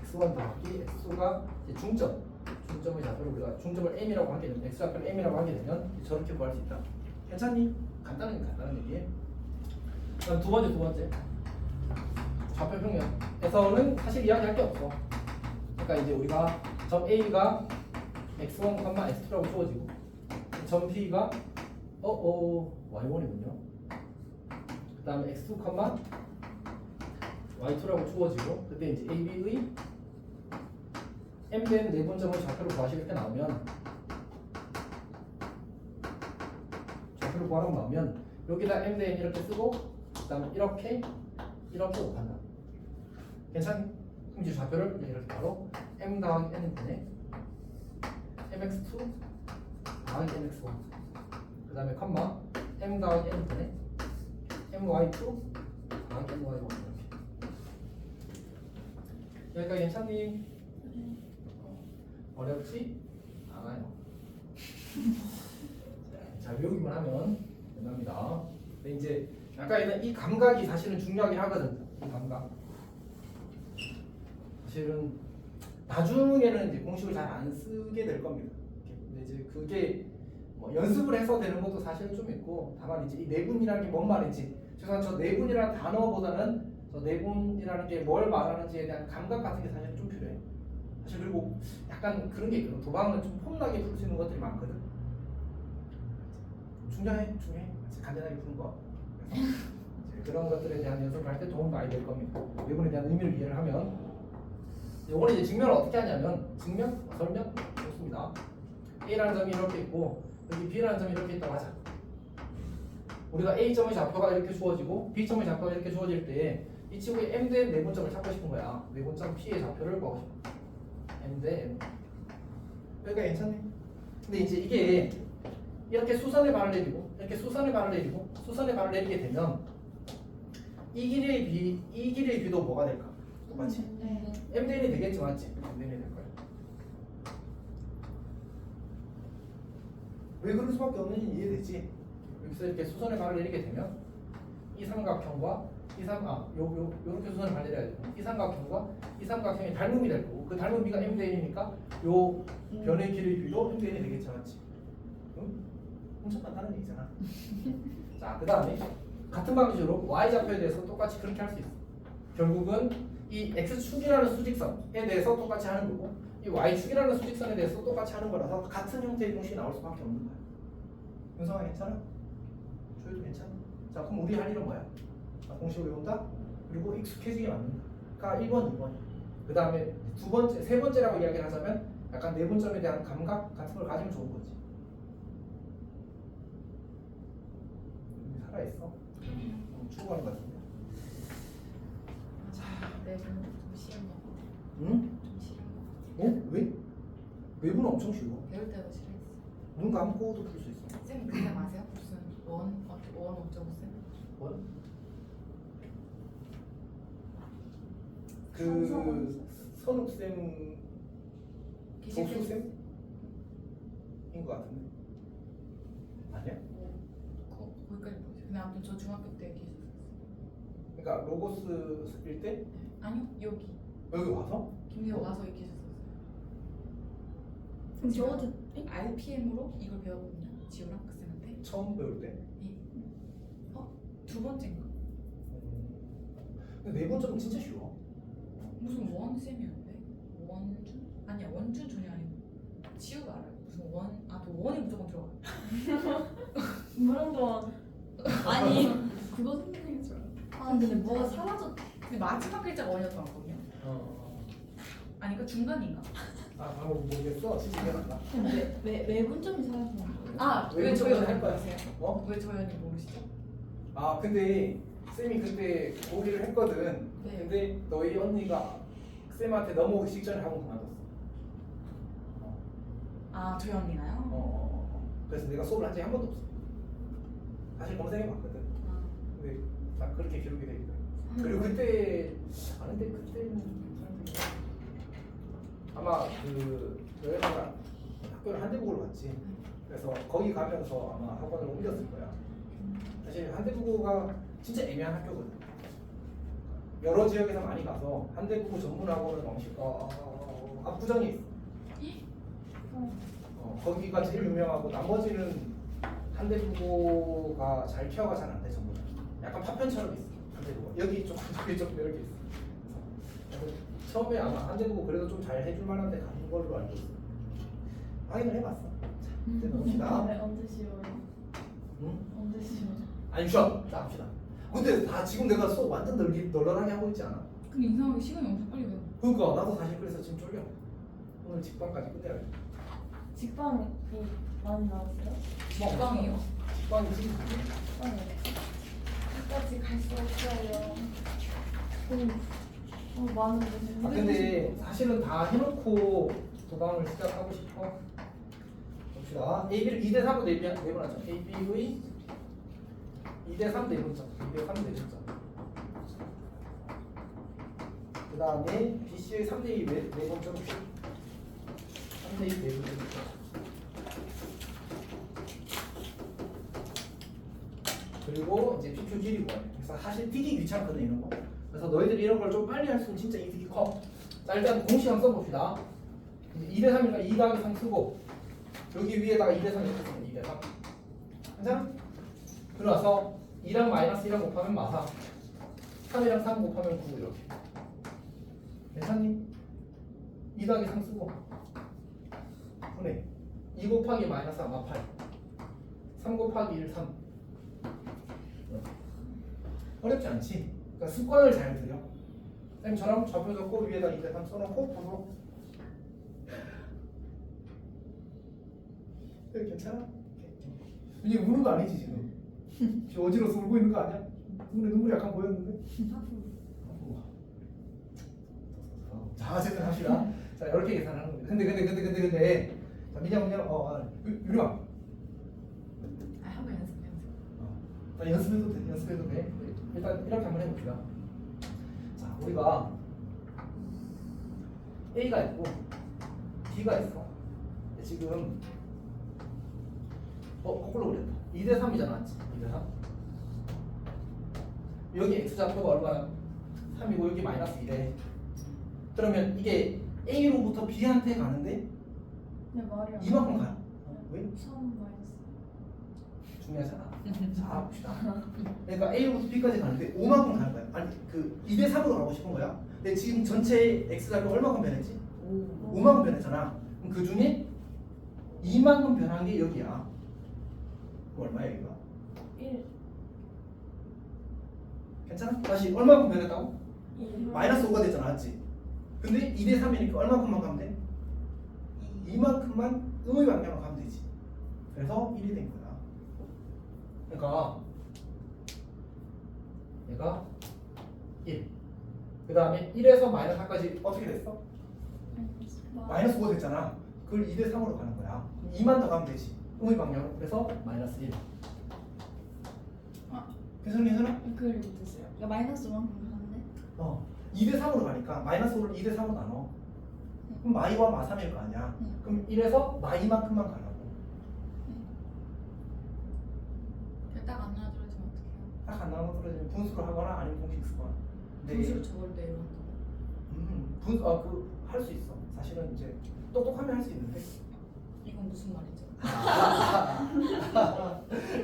Speaker 2: x1 더하기 x가 중점의 좌표를 우리가 중점을 m이라고 하게 되면 x좌표를 m이라고 하게 되면 저렇게 구할 수 있다. 괜찮니? 간단한 얘기예요. 그다음 두 번째 좌표 평면에서는 사실 이야기할 게 없어. 그러니까 이제 우리가 점 A가 x1, x2라고 주어지고 점 B가 y1이군요. 그 다음에 x2, y2라고 주어지고 그때 이제 AB의 m된 내분점의 좌표를 구하실 때 나오면 좌표를 구하라고 나오면 여기다 m된 이렇게 쓰고 그 다음에 이렇게 곱한다. 괜찮니? 그럼 이제 좌표를 이렇게 바로 m 더하기 n은 되네. mx2 더하기 mx1 그 다음에 컴마 m 더하기 n은 되네. my2 더하기 my1 이렇게. 여기까지 괜찮니? 어렵지 않아요. 자, 외우기만 하면 된답니다. 근데 이제 아까 이 감각이 사실은 중요하긴 하거든. 이 감각. 사실은 나중에는 이제 공식을 잘 안 쓰게 될 겁니다. 근데 이제 그게 뭐 연습을 해서 되는 것도 사실은 좀 있고, 다만 이제 이 내분이라는 게 뭔 말인지, 죄송한 저 내분이라는 단어보다는 저 내분이라는 게 뭘 말하는지에 대한 감각 같은 게 사실 좀 필요해. 사실 그리고 약간 그런 게 있거든. 도박은 좀 폼나게 풀 수 있는 것들이 많거든. 중요해. 간단하게 푸는 거. 그래서 이제 그런 것들에 대한 연습을 할 때 도움 많이 될 겁니다. 내분에 대한 의미를 이해를 하면. 이거는 이제 증명을 어떻게 하냐면, 설명 좋습니다. A라는 점이 이렇게 있고 여기 B라는 점이 이렇게 있다고 하자. 우리가 A점의 좌표가 이렇게 주어지고 B점의 좌표가 이렇게 주어질 때 이 친구의 M 대 내분점을 찾고 싶은 거야. 내분점 P의 좌표를 구하고 싶어. M 대 M. 여기가 괜찮네. 근데 이제 이게 이렇게 수선의 반을 내리고 이렇게 수선의 반을 내리고 수선의 반을 내리게 되면 이 길이의 B도 뭐가 될까? 똑같이 M 대 N이 되겠지, 맞지? M 대 N이 될 거야. 왜 그럴 수밖에 없는지 이해되지? 여기서 이렇게 수선의 반을 내리게 되면 이 삼각형과 요렇게 수선의 반을 내려야 되고 이 삼각형과 이 삼각형의 닮음이 될 거고 그 닮음비가 M 대 N이니까 요 변의 길의 B도 M 대 N이 되겠지, 맞지? 응? 엄청 간단한 얘기잖아. 자, 그 다음에 같은 방식으로 Y좌표에 대해서 똑같이 그렇게 할 수 있어. 결국은 이 X축이라는 수직선에 대해서 똑같이 하는 거고 이 Y축이라는 수직선에 대해서 똑같이 하는 거라서 같은 형태의 공식이 나올 수밖에 없는 거야. 윤성아 괜찮아? 조율도 괜찮아? 자, 그럼 우리 할 일은 뭐야? 자, 공식을 외운다? 그리고 익숙해지게 만든다.가 1번, 2번. 그 다음에 세 번째라고 이야기를 하자면 약간 내분점에 대한 감각 같은 걸 가지면 좋은 거지. 살아있어? 추구하는 것 같은데.
Speaker 3: 내분 좀 쉬운 것 같아.
Speaker 2: 응?
Speaker 3: 좀 쉬운 것 같아.
Speaker 2: 왜? 외부는 엄청 쉬워.
Speaker 3: 배울 때도 싫어했어.
Speaker 2: 눈 감고도 풀 수 있어.
Speaker 3: 쌤 그냥 아세요? 무슨 원 어쩌고 쌤?
Speaker 2: 원? 그 선욱쌤 조수쌤인 것 같은데 아니야?
Speaker 3: 거기까지 모르겠어요. 근데 아무튼 저 중학교 때 계셨어요.
Speaker 2: 그러니까 로고스일 때
Speaker 3: 아니요, 여기
Speaker 2: 여기 와서
Speaker 3: 김대호 와서 계셨었어요.
Speaker 4: 그럼 저도
Speaker 3: RPM으로 이걸 배웠거든요. 지우랑 그 쌤한테
Speaker 2: 처음 배울 때.
Speaker 3: 두 번째인가?
Speaker 2: 근데 네 번째는 진짜 쉬워.
Speaker 3: 무슨 원 쌤이었는데 원준? 아니야 원준 전혀 아니고 지우가 알아요. 무슨 또 원이 무조건 들어가.
Speaker 4: 그런 거 아니 그거 생각하는 줄 알아.
Speaker 1: 아
Speaker 4: 근데 뭐가 사라졌.
Speaker 3: 근데 마지막 글자가 원이었던 것 같거든요. 아니까 중간인가?
Speaker 2: 아 방금 모르겠어. 진짜 기억난다.
Speaker 4: 왜 분점이 사라진 거예요?
Speaker 3: 왜
Speaker 2: 왜
Speaker 3: 저연이
Speaker 2: 할 거야?
Speaker 3: 모르세요?
Speaker 2: 어?
Speaker 3: 왜 저연이 모르시죠?
Speaker 2: 아 근데 쌤이 그때 고기를 했거든.
Speaker 3: 네.
Speaker 2: 근데 너희 언니가 쌤한테 넘어오기 직전에 학원 그만뒀어.
Speaker 3: 저연이나요?
Speaker 2: 그래서 내가 수업을 한 적이 한 번도 없어. 사실 검색해봤거든. 근데 딱 그렇게 기록이 돼 있다. 그리고 그때 근데 그때는 아마 그 너희가 학교를 한대국어로 갔지. 그래서 거기 가면서 아마 학원을 옮겼을 거야. 사실 한대국어가 진짜 애매한 학교거든. 여러 지역에서 많이 가서 한대국어 전문 학원을 압구정에 있어. 거기가 제일 유명하고 나머지는 한대국어가 잘 케어가 잘 안 돼. 전부 다 약간 파편처럼 있어. 한대국어 여기 조금 저기 조금 이렇게 있어. 그래서 처음에 아마 한대국어 그래도 좀 잘 해줄 만한데 가는 걸로 알고 있어. 확인을 해봤어. 이제 봅시다.
Speaker 4: 언제 쉬워요?
Speaker 2: 응?
Speaker 4: 언제 쉬워요?
Speaker 2: 아니 쉬어. 자 합시다. 근데 다 지금 내가 수업 완전 널널하게 하고 있지 않아?
Speaker 3: 근데 이상하게 시간이 엄청 빨리 가요.
Speaker 2: 그러니까 나도 사실 그래서 지금 쫄려. 오늘 직방까지 끝내야지.
Speaker 4: 직방이 많이 나왔어요?
Speaker 3: 직방이요?
Speaker 2: 직방이 지금
Speaker 4: 끝까지 갈 수 없어요. 많은데.
Speaker 2: 아 근데 사실은 다 해놓고 도강을 시작하고 싶어. 봅시다. AB를 2대 3으로 내보내자. AB의 2대 3 내분점. 2대 3 내분점. 그 다음에 BC의 3대 2 내분점. 3대 2 내분점. 그리고 이제 PQ 길이 구하네. 그래서 사실 되게 귀찮거든 이런 거. 그래서 너희들이 이런 걸 좀 빨리 할 수 있으면 진짜 이득이 커. 자 일단 공식 한번 써봅시다. 2대 3이니까 2 더하기 3 쓰고 여기 위에다가 2대 3 이렇게 쓰면 2대 3. 괜찮아? 그러서 2랑 마이너스 1랑 곱하면 마사 3이랑 3 곱하면 9 이렇게. 괜찮니? 2 더하기 3 쓰고 분해 2 곱하기 마이너스 아마 8 3 곱하기 1 3 어렵지 않지? 그러니까 습관을 잘 들여. 쌤처럼 좌표 적고 위에다 2대 3 써놓고 풀어. 괜찮아? 이게 우는 거 아니지 지금? 지금 어지러워서 울고 있는 거 아니야? 눈물이 약간 보였는데? 자 어쨌든 합시다. 자 이렇게 계산하는 겁니다. 근데 자 민영 유리야
Speaker 3: 한번
Speaker 2: 연습해도 돼. 일단 이렇게 한번 해봅시다. 자, 우리가 A가 있고 B가 있어. 지금 거꾸로 그랬다. 2대 3이잖아, 맞지? 2대 3. 여기 X좌표가 얼마나? 3이고 여기 마이너스 2대. 그러면 이게 A로부터 B한테 가는데
Speaker 4: 네, 말이 안
Speaker 2: 이만큼 가요. 왜?
Speaker 4: 3 마이너스.
Speaker 2: 중요하잖아. 자 봅시다. 그러니까 A로부터 B까지 가는데 5만큼 가는 거야. 아니 그 2대 3으로 가고 싶은 거야. 근데 지금 전체 X좌표 얼마큼 변했지? 5만큼 변했잖아. 그럼 그 중에 2만큼 변한 게 여기야. 그럼 얼마야 여기가?
Speaker 4: 1.
Speaker 2: 괜찮아? 다시 얼마큼 변했다고?
Speaker 4: 1.
Speaker 2: 마이너스 5가 됐잖아, 맞지? 근데 2대 3이니까 얼마큼만 가면 돼? 2만큼만 음의 방향으로 가면 되지. 그래서 1이 된 거야. 그러니까 얘가 1. 그 다음에 1에서 마이너스 4까지 어떻게 됐어? 마이너스 5가 됐잖아. 그걸 2대 3으로 가는 거야. 2만 더 가면 되지. 음의 방향으로. 그래서 마이너스 1. 괜찮아?
Speaker 4: 그걸 못했어요. 그러니까 마이너스 5만큼 가는데?
Speaker 2: 2대 3으로 가니까 마이너스 5를 2대 3으로 나눠. 그럼 마이와 마3일 거 아니야. 그럼 1에서 마이만큼만 가라고.
Speaker 3: 딱안 나눠주면 어떡해요?
Speaker 2: 딱 안 나눠 떨어지면 분수로 하거나 아니면 공식 쓰거나. 근데
Speaker 3: 분수를 저걸 내로 한다고?
Speaker 2: 할 수 있어. 사실은 이제 똑똑하면 할 수 있는데.
Speaker 3: 이건 무슨 말이죠?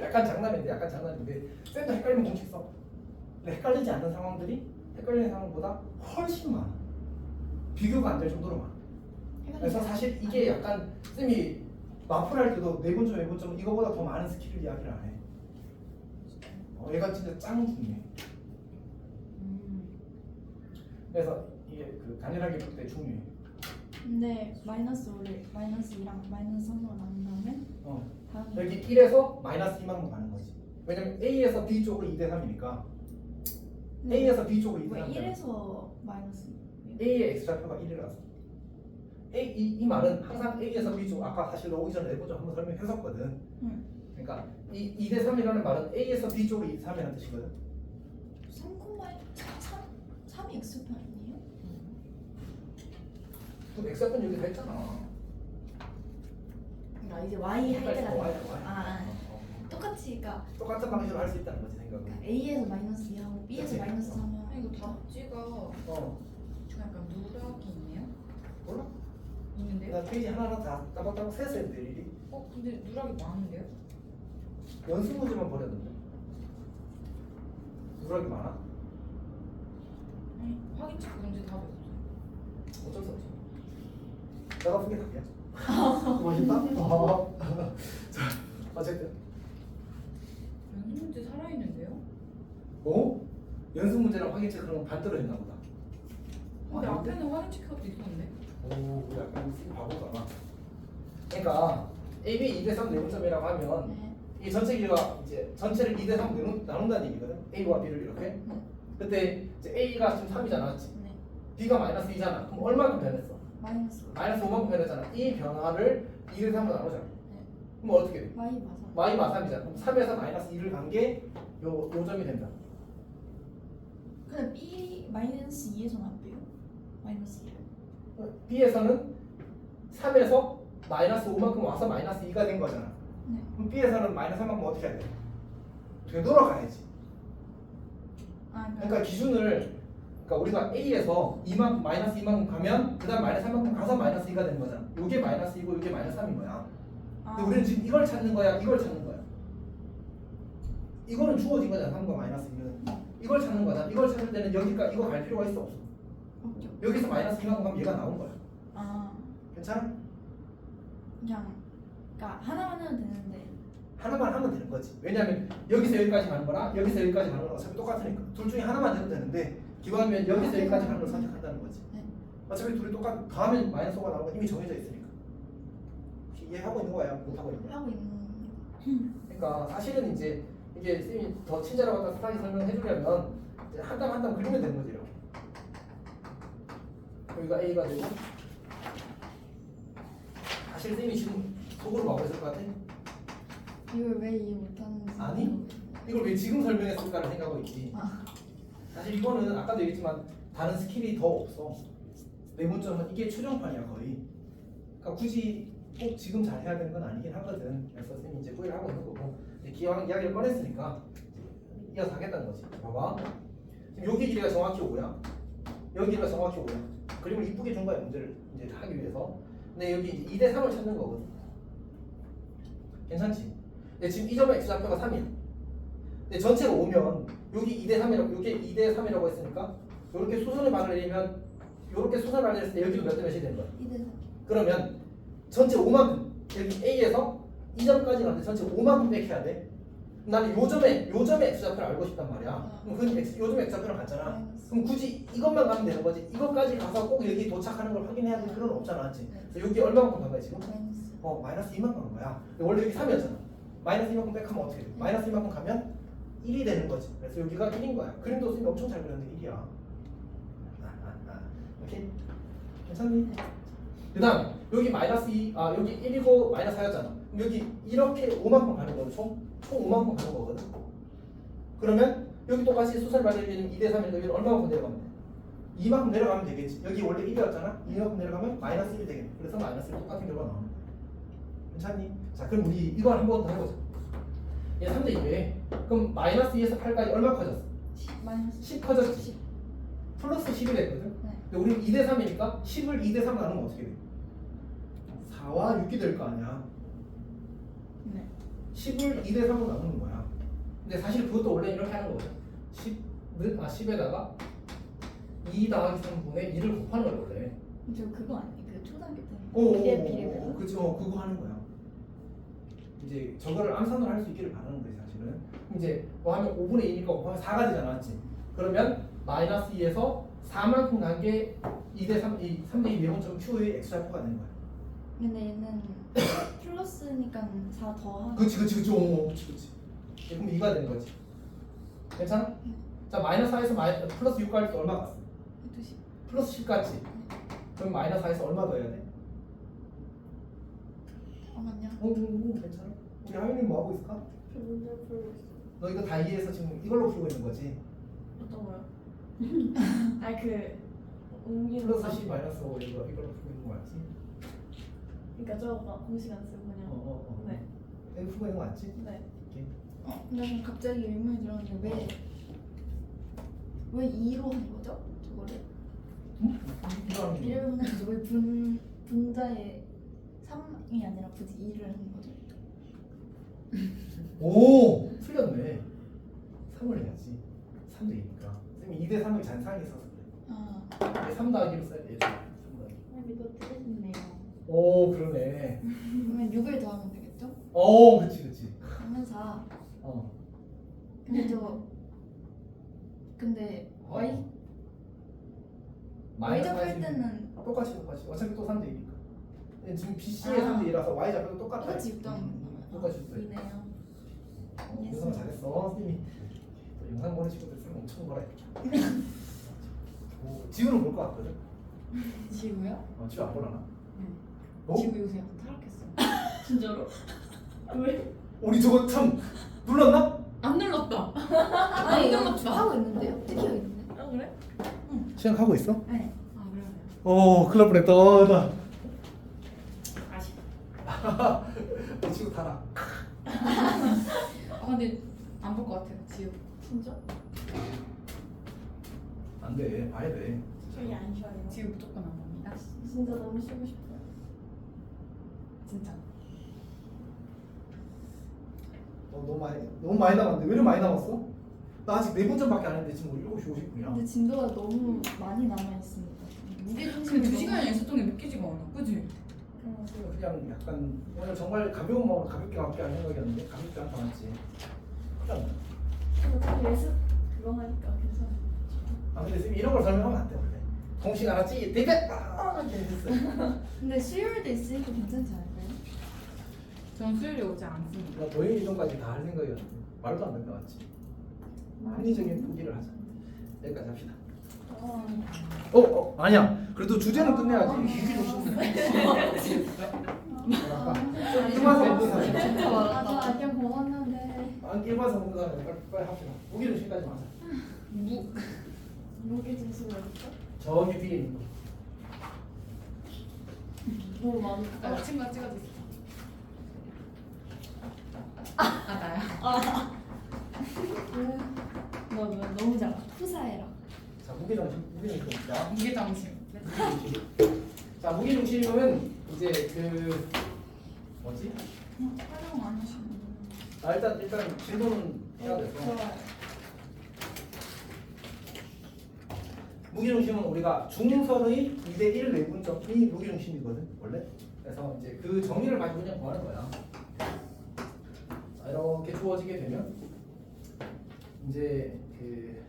Speaker 2: 약간 장난인데 쌤도 헷갈리면 공식 써. 근데 헷갈리지 않는 상황들이 헷갈리는 상황보다 훨씬 많아. 비교가 안 될 정도로 많아. 그래서 사실 이게 약간 쌤이 마플 할 때도 내분점 외분점 이거보다 더 많은 스킬을 이야기를 안 해. 얘가 진짜 짱 중요해. 그래서 이게 그 단일하게 볼 때 중요해.
Speaker 4: 근데 마이너스 5를 마이너스 2랑 마이너스 3으로 나눈 다음에 다음에
Speaker 2: 여기 1에서 마이너스 2만큼 가는 거지. 왜냐면 A에서 B 쪽으로 2대 3이니까 A에서 B 쪽으로 2대
Speaker 4: 왜
Speaker 2: 3.
Speaker 4: 1에서 마이너스
Speaker 2: A의 X좌표가 1이라서 이 말은 항상 A에서 B 쪽 아까 사실 오기 전에 내보자 한번 설명했었거든. 그러니까 이 2대 3이라는 말은 A에서 B 쪽으로 2대 3이라는 뜻이거든.
Speaker 4: 3이 X표 아니에요?
Speaker 2: 그 X좌표는 여기 다 했잖아.
Speaker 4: 그러니까 이제 Y 할 때가
Speaker 2: Y.
Speaker 4: 똑같이 그러니까
Speaker 2: 똑같은 방식으로 할 수 있다는 거지 생각은.
Speaker 4: A에서 마이너스 2하고 B에서
Speaker 2: 그치.
Speaker 4: 마이너스 3하고
Speaker 3: 이거 답지가 좀 약간 누락이 있네요?
Speaker 2: 몰라?
Speaker 3: 있는데요?
Speaker 2: 나 페이지 하나하나 다 따박따박 세서 했는데 일일이
Speaker 3: 근데 누락이 많은데요?
Speaker 2: 연습 문제만 버렸는데 누락이 많아?
Speaker 3: 확인 체크 문제 답이 없어요.
Speaker 2: 어쩔 수 없지. 내가 쓴게 답이야. 멋있다? 자, 어쨌든
Speaker 3: 연습 문제 살아있는데요?
Speaker 2: 연습 문제랑 확인 체크는 반대로 했나 보다.
Speaker 3: 근데
Speaker 2: 아닌데?
Speaker 3: 앞에는 확인 체크가 있었는데?
Speaker 2: 우리 약간 쓰기 바보잖아. 그러니까 AB 2대 3 내분점이라고 하면
Speaker 4: 네.
Speaker 2: 이 전체 길이가 이제 전체를 2대 3 나눈다는 얘기거든. A와 B를 이렇게. 그때 이제 A가 지금 3이잖아, 맞지?
Speaker 4: 네.
Speaker 2: B가 마이너스 2잖아. 그럼 얼마큼 변했어?
Speaker 4: 마이너스
Speaker 2: 마이너스 5만큼 변했잖아. 이 변화를 2대 3으로 나누잖아. 그럼 어떻게 돼?
Speaker 4: Y 맞아.
Speaker 2: Y 마3이잖아. 그럼 3에서 마이너스 2를 간 게 요 점이 된다.
Speaker 4: 근데 B 마이너스 2에서는 안 돼요? 마이너스 2를
Speaker 2: B에서는 3에서 마이너스 5만큼 와서 마이너스 2가 된 거잖아.
Speaker 4: 네.
Speaker 2: 그럼 B에서는 마이너스 3만큼 어떻게 해야 돼? 되돌아가야지. 그러니까 기준을 그러니까 우리가 A에서 2만큼 마이너스 2만큼 가면 그다음 마이너스 3만큼 가서 마이너스 2가 되는 거잖아. 이게 마이너스 2고 이게 마이너스 3인 거야. 근데 우리는 지금 이걸 찾는 거야, 이걸 찾는 거야. 이거는 주어진 거잖아, 3과 마이너스 2는. 이걸 찾는 거잖아. 이걸 찾을 때는 여기가 이거 갈 필요가 있어, 없어?
Speaker 4: 없죠.
Speaker 2: 여기서 마이너스 2만큼 가면 얘가 나온 거야.
Speaker 4: 아
Speaker 2: 괜찮아?
Speaker 4: 그냥 그러니까 하나만 하면 되는데
Speaker 2: 하나만 하면 되는 거지. 왜냐면 여기서 여기까지 가는 거랑 여기서 여기까지 가는 거랑 어차피 똑같으니까. 둘 중에 하나만 해도 되는데 기왕이면 여기서 여기까지 가는 걸 선택한다는 거지.
Speaker 4: 네.
Speaker 2: 어차피 둘이 똑같. 다음에 마이너스 5가 나오는 건 이미 정해져 있으니까. 혹시 이해하고 있는 거야? 못하고 있는 거야?
Speaker 4: 하고 있는
Speaker 2: 그러니까 사실은 이제 이게 쌤이 더 친절하고 따뜻하게 설명해 주려면 한 땀 한 땀 그리면 되는 거죠. 여기가 A가 되고 사실 쌤이 지금 속으로 막고 있을 것 같아?
Speaker 4: 이걸 왜 이해 못하는지
Speaker 2: 아니? 이걸 왜 지금 설명했을까를 생각하고 있지. 사실 이거는 아까도 얘기했지만 다른 스킬이 더 없어. 내분점은 이게 최종판이야 거의. 그러니까 굳이 꼭 지금 잘해야 되는 건 아니긴 하거든. 그래서 쌤이 이제 후회를 하고 있는 거고 기왕 이야기를 꺼냈으니까 이어서 하겠다는 거지. 봐봐. 지금 여기 길이가 정확히 5야. 여기 길이가 정확히 5야. 그림을 이쁘게 준 거야 문제를 이제 하기 위해서. 근데 여기 2대 3을 찾는 거거든. 괜찮지? 근데 지금 이 점의 x좌표가 3이야. 근데 전체로 오면 여기 2대 3이라고 이게 2대 3이라고 했으니까 이렇게 수선을 받으려면 이렇게 수선을 받으렸을 때 여기도 몇 대 몇이 되는 거야?
Speaker 4: 2대 4
Speaker 2: 그러면 전체 5만큼 여기 A에서 이 점까지 가는데 전체 5만큼 뺄해야 돼. 나는 요 점의 x좌표를 알고 싶단 말이야. 그럼 그 요 점의 x좌표랑 같잖아. 그럼 굳이 이것만 가면 되는 거지. 이것까지 가서 꼭 여기 도착하는 걸 확인해야 될 필요는 없잖아, 맞지? 그래서 여기 얼마만큼 간 거야 지금?
Speaker 4: 마이너스
Speaker 2: 마이너스 2만큼 간 거야. 근데 원래 여기 3이었잖아. 마이너스 2만큼 뺄하면 어떻게 돼? 마이너스 2만큼 가면 1이 되는 거지. 그래서 여기가 1인 거야. 그림도 쌤이 엄청 잘 그렸는데 1이야. 오케이? 괜찮니? 그 다음 여기 마이너스 2, 여기 1이고 마이너스 4였잖아. 그럼 여기 이렇게 5만큼 가는 거거든. 총 5만큼 가는 거거든. 그러면 여기 똑같이 수선을 받을 때는 2대 3이니까 여기는 얼마만큼 내려가면 돼? 2만큼 내려가면 되겠지. 여기 원래 1이었잖아. 2만큼 내려가면 마이너스 1이 되겠네. 그래서 마이너스 1 똑같은 결과 나오는 거야. 괜찮니? 자, 그럼 우리 이걸 한 번 더 해보자. 얘 3대 2에 그럼 마이너스 2에서 8까지 얼마 커졌어?
Speaker 4: 마이너스
Speaker 2: 10 커졌지. 플러스 10이 됐거든.
Speaker 4: 네.
Speaker 2: 근데 우리는 2대 3이니까 10을 2대 3 나누면 어떻게 돼? 4와 6이 될 거 아니야.
Speaker 4: 네.
Speaker 2: 10을 2대 3으로 나누는 거야. 근데 사실 그것도 원래 이렇게 하는 거거든. 10에다가 2 더하기 3분의 2를 곱하는 거야 원래.
Speaker 4: 저 그거 아니에요? 그 초등학교 때
Speaker 2: 오,
Speaker 4: 비례별로?
Speaker 2: 그죠. 그거 하는 거야. 이제 저거를 암산을 할 수 있기를 바라는 거지 사실은. 이제 뭐 하면 5분의 2니까 곱하면 4가 되잖아, 맞지? 그러면 마이너스 2에서 4만큼 간 게 2대 3, 3대 2 미분점 Q의 X좌표가 되는 거야.
Speaker 4: 근데 얘는 플러스니까 4 더하고
Speaker 2: 그치. 그럼 2가 되는 거지. 괜찮아? 자, 마이너스 4에서 플러스 6 갈 때 얼마 갔어?
Speaker 4: 10.
Speaker 2: 플러스 10 갔지? 그럼 마이너스 4에서 얼마 더 해야 돼?
Speaker 4: 잠깐만요.
Speaker 2: 괜찮아. 우리 하윤이 뭐 하고 있을까?
Speaker 1: 저 문제 풀고 있어.
Speaker 2: 너 이거 다 이해해서 지금 이걸로 풀고 있는 거지?
Speaker 1: 어떤 거요? 아니 그 옮기는
Speaker 2: 플러스
Speaker 1: 거.
Speaker 2: 10 마이너스 5 이걸로 풀고 있는 거 맞지?
Speaker 1: 그러니까 저거 막 공식 안 쓰고 그냥. 네.
Speaker 2: 이거 풀고 있는 거 맞지?
Speaker 1: 네.
Speaker 2: 오케이.
Speaker 4: 근데 그럼 갑자기 의문이 들었는데 왜 2로 한 거죠? 저거를?
Speaker 2: 이거 하는
Speaker 4: 비례분해서 왜 분자에 3이 아니라 굳이 2를 하는 거죠?
Speaker 2: 오! 틀렸네. 3을 해야지. 3대 2니까. 쌤이 2대 3을 잔상이 있어서 그래.
Speaker 4: 아
Speaker 2: 3 더하기로 써야 돼. 3 더하기.
Speaker 1: 이거 틀리셨네요.
Speaker 2: 오, 그러네.
Speaker 4: 그러면 6을 더하면 되겠죠?
Speaker 2: 오, 그치.
Speaker 4: 그러면 4.
Speaker 2: 어.
Speaker 4: 근데
Speaker 2: 어.
Speaker 4: y
Speaker 2: 마이너스
Speaker 4: 잡을
Speaker 2: 80.
Speaker 4: 때는
Speaker 2: 똑같이. 어차피 또 3대 2니까. 지금 BC의
Speaker 4: 아.
Speaker 2: 3대 2라서 Y 잡혀도 똑같아.
Speaker 4: 똑같이 6 더하면
Speaker 2: 똑같이 6 더해.
Speaker 4: 이네요.
Speaker 2: 영상 잘했어. 선생님이 또 영상 보는 친구들 쓰면 엄청 뭐라 했겠다. 지우는 볼 것 같거든.
Speaker 3: 지우요?
Speaker 2: 지우 안 보려나?
Speaker 3: 네.
Speaker 2: 어?
Speaker 3: 지우 요새 약간 타락했어요.
Speaker 1: 진짜로? 왜?
Speaker 2: 우리 저거 참 눌렀나?
Speaker 3: 안 눌렀다.
Speaker 4: 아니
Speaker 3: 안
Speaker 4: 이거
Speaker 3: 눌렀다.
Speaker 4: 하고 있는데요? 특이하게 있는데?
Speaker 1: 아 그래?
Speaker 2: 시작하고 있어?
Speaker 4: 네.
Speaker 3: 아 그래요?
Speaker 2: 큰일 날 뻔했다. 나.
Speaker 1: 아쉽다.
Speaker 2: 이 친구 타라.
Speaker 3: 아 근데 안 볼 것 같아요. 지우.
Speaker 1: 진짜?
Speaker 2: 안 돼. 봐야 돼.
Speaker 1: 저희 안 쉬어요.
Speaker 3: 지우 무조건 안 봅니다.
Speaker 1: 진짜 너무 쉬고 싶어요.
Speaker 3: 진짜.
Speaker 2: 너무 많이 남았는데 왜 이렇게 많이 남았어? 나 아직 4분전밖에 안 했는데 지금 7시 50분이야.
Speaker 4: 근데 진도가 너무 많이 남아 있습니다. 무게중심이
Speaker 3: 근데 2시간이 있었던 게 느끼지가 않아. 그지?
Speaker 2: 그냥 약간 오늘 정말 가벼운 마음으로 가볍게 갈게 하는 생각이었는데 가볍게 한다 맞지? 그냥
Speaker 1: 어차피 예습 그거 하니까 괜찮아.
Speaker 2: 근데 쌤 이런 걸 설명하면 안 돼 원래. 공식 알았지? 되게 이렇게 했어요.
Speaker 4: 근데 수요일도 있으니까 괜찮지 않을까요?
Speaker 3: 전 수요일에 오지 않습니다.
Speaker 2: 나 도형 이동까지 다 할 생각이었는데 말도 안 된다 맞지? 합리적인 포기를 하자. 여기까지 합시다. 아니야. 그래도 주제는 끝내야지. 일반서 보는 사람.
Speaker 4: 맞아 그냥 먹었는데
Speaker 2: 일반서 보는 사람 빨리 합시다. 무기를 시까지 마자.
Speaker 1: 무게중심이 어딨어?
Speaker 2: 저기 뒤에 있는 거.
Speaker 1: 너무 많아.
Speaker 3: 아까 친구가 찍어줬어. 아 나야.
Speaker 4: 너무 작아. 푸사해라.
Speaker 2: 자 무게중심 봅시다.
Speaker 3: 무게중심.
Speaker 2: 자 무게중심은 이제 그 뭐지?
Speaker 3: 촬영 안 하시는
Speaker 2: 일단 진도는 해야 돼서 무게중심은 우리가 중선의 2대1 내분점이 무게중심이거든 원래. 그래서 이제 그 정의를 가지고 그냥 구하는 거야. 자, 이렇게 주어지게 되면 이제 그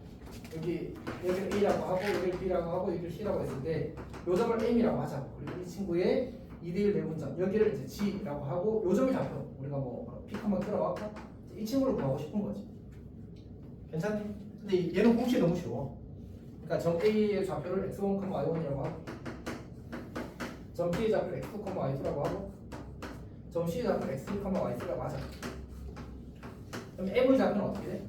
Speaker 2: 여기를 A라고 하고 여기를 B라고 하고 여기를 C라고 했을 때 요 점을 M이라고 하자고. 그리고 이 친구의 2대1 내분점 여기를 이제 G라고 하고 요 점이 잡혀. 우리가 뭐 픽 한번 들어갈까? 이 친구를 구하고 싶은 거지. 괜찮니? 근데 얘는 공식이 너무 쉬워. 그러니까 점 A의 좌표를 x1, y1이라고 하고 점 B의 좌표를 x2, y2라고 하고 점 C의 좌표를 x2, y3라고 하자. 그럼 M의 좌표는 어떻게 돼?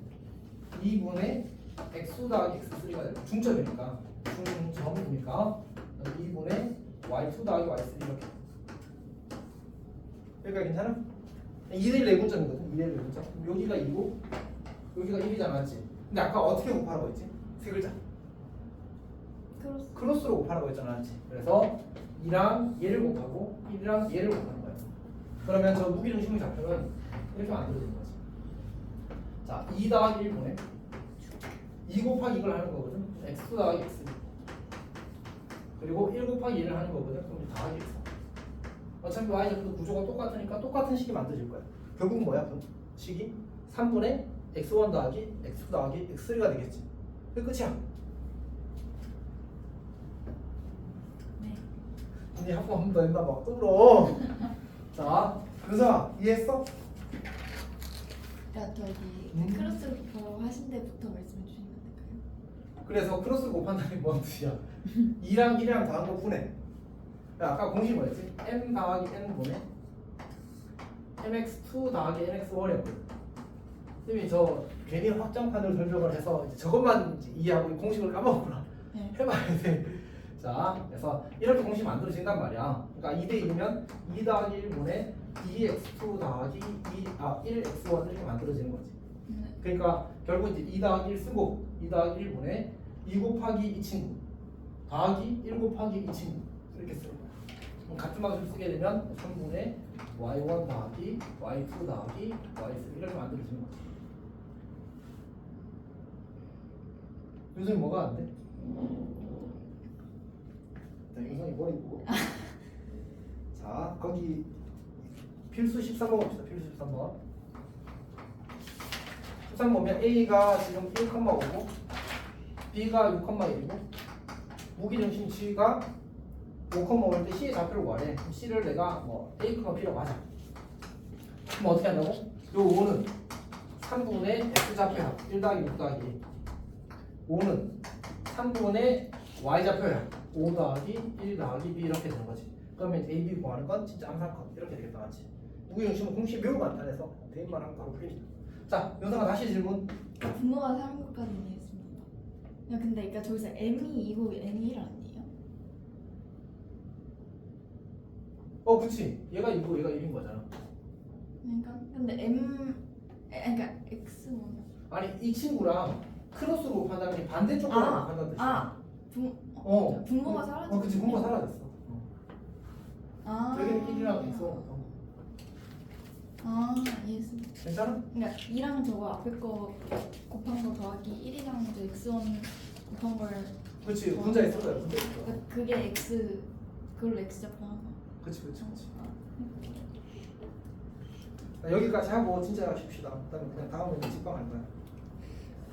Speaker 2: 2분의 x2 더하기 x3가 돼. 중점이니까 중점이니까 2분의 y2 더하기 y3 이렇게. 여기가 괜찮아? 2대1 내분점이거든. 2대1 내분점. 여기가 2고 여기가 1이잖아, 맞지? 근데 아까 어떻게 곱하라고 했지? 세 글자.
Speaker 4: 크로스.
Speaker 2: 크로스로 곱하라고 했잖아, 맞지? 그래서 2랑 얘를 곱하고 1이랑 얘를 곱하는 거야. 그러면 저 무기중심의 좌표는 이렇게 만들어지는 거지. 자, 2 더하기 1분의 2 곱하기 이걸 하는 거거든. x 더하기 x. 그리고 1 곱하기 1을 하는 거거든. 그럼 더하기 x. 어차피 y좌표 구조가 똑같으니까 똑같은 식이 만들어질 거야. 결국 뭐야? 그 식이 3분의 x1 더하기 x2 더하기 x3가 되겠지. 그게 끝이야.
Speaker 4: 네.
Speaker 2: 언니 학부 한 번 더 했나 봐. 또 울어. 자, 그래서 이해했어?
Speaker 4: 그러니까 저기 크로스로 하신 데부터 말씀해 주시면 될까요?
Speaker 2: 그래서 크로스 곱한다는 게 뭔 뜻이야? 2랑 1이랑 더한 거 분해. 아까 공식 뭐였지? m 더하기 n분의 mx2 더하기 nx1이었거든. 선생님이 저 괜히 확장판으로 설명을 해서 이제 저것만 이제 이해하고 이 공식을 까먹었구나.
Speaker 4: 네.
Speaker 2: 해봐야 돼. 자, 그래서 이렇게 공식 만들어진단 말이야. 그러니까 2대 2면 2 더하기 1분의 2x2 더하기 1x1 이렇게 만들어지는 거지. 그러니까 결국 이제 2 더하기 1 쓰고 2 더하기 1분의 2 곱하기 이 친구 더하기 1 곱하기 이 친구 이렇게 쓰는 거야. 그럼 같은 방식을 쓰게 되면 3분의 y1 더하기 y2 더하기 y3 이렇게 만들어지는 거지. 윤성이 뭐가 안 돼? 자, 윤성이 머리 보고. 자, 거기 필수 13번 봅시다. 필수 13번. 13번 보면 A가 지금 1,5고 B가 6,1이고 무기중심 G가 5,5일 때 C의 좌표를 구하래. 그럼 C를 내가 뭐 A, B라고 하자. 그럼 어떻게 한다고? 요 5는 3분의 X 좌표야. 1 더하기 6 더하기 1. 5는 3분의 Y 좌표야. 5 더하기 1 더하기 B 이렇게 되는 거지. 그러면 A, B 구하는 건 진짜 암산컷 이렇게 되겠다, 맞지? 무기중심은 공식이 매우 간단해서 대입만 하면 바로 풀립니다. 자, 연상아 다시 질문.
Speaker 4: 분모가 3인 것까지 이해했습니다. 야, 근데 그러니까 저기서 m이 2고 n이 1 아니에요?
Speaker 2: 그치. 얘가 2고 얘가 1인 거잖아.
Speaker 4: 그러니까 근데 그러니까 x1
Speaker 2: 아니 이 친구랑 크로스로 곱한다는 게 반대쪽으로
Speaker 4: 아,
Speaker 2: 곱한다는 뜻이야.
Speaker 4: 분모가 사라졌어.
Speaker 2: 그치, 분모가 사라졌어.
Speaker 4: 아.
Speaker 2: 여기는 1이랑 있어.
Speaker 4: 이해했습니다.
Speaker 2: 괜찮아?
Speaker 4: 그러니까 2랑 저거 앞에 거 곱한 거 더하기 1이랑 저 x1 곱한 걸
Speaker 2: 그치, 분자에 써줘요. 분자에 써.
Speaker 4: 그러니까 그게 x 그걸로 x 잡한 거.
Speaker 2: 그치. 자, 여기까지 하고 진짜 쉽시다. 그다음에 그냥 다음에 직방 할 거야.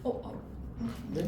Speaker 4: 어.
Speaker 2: 네?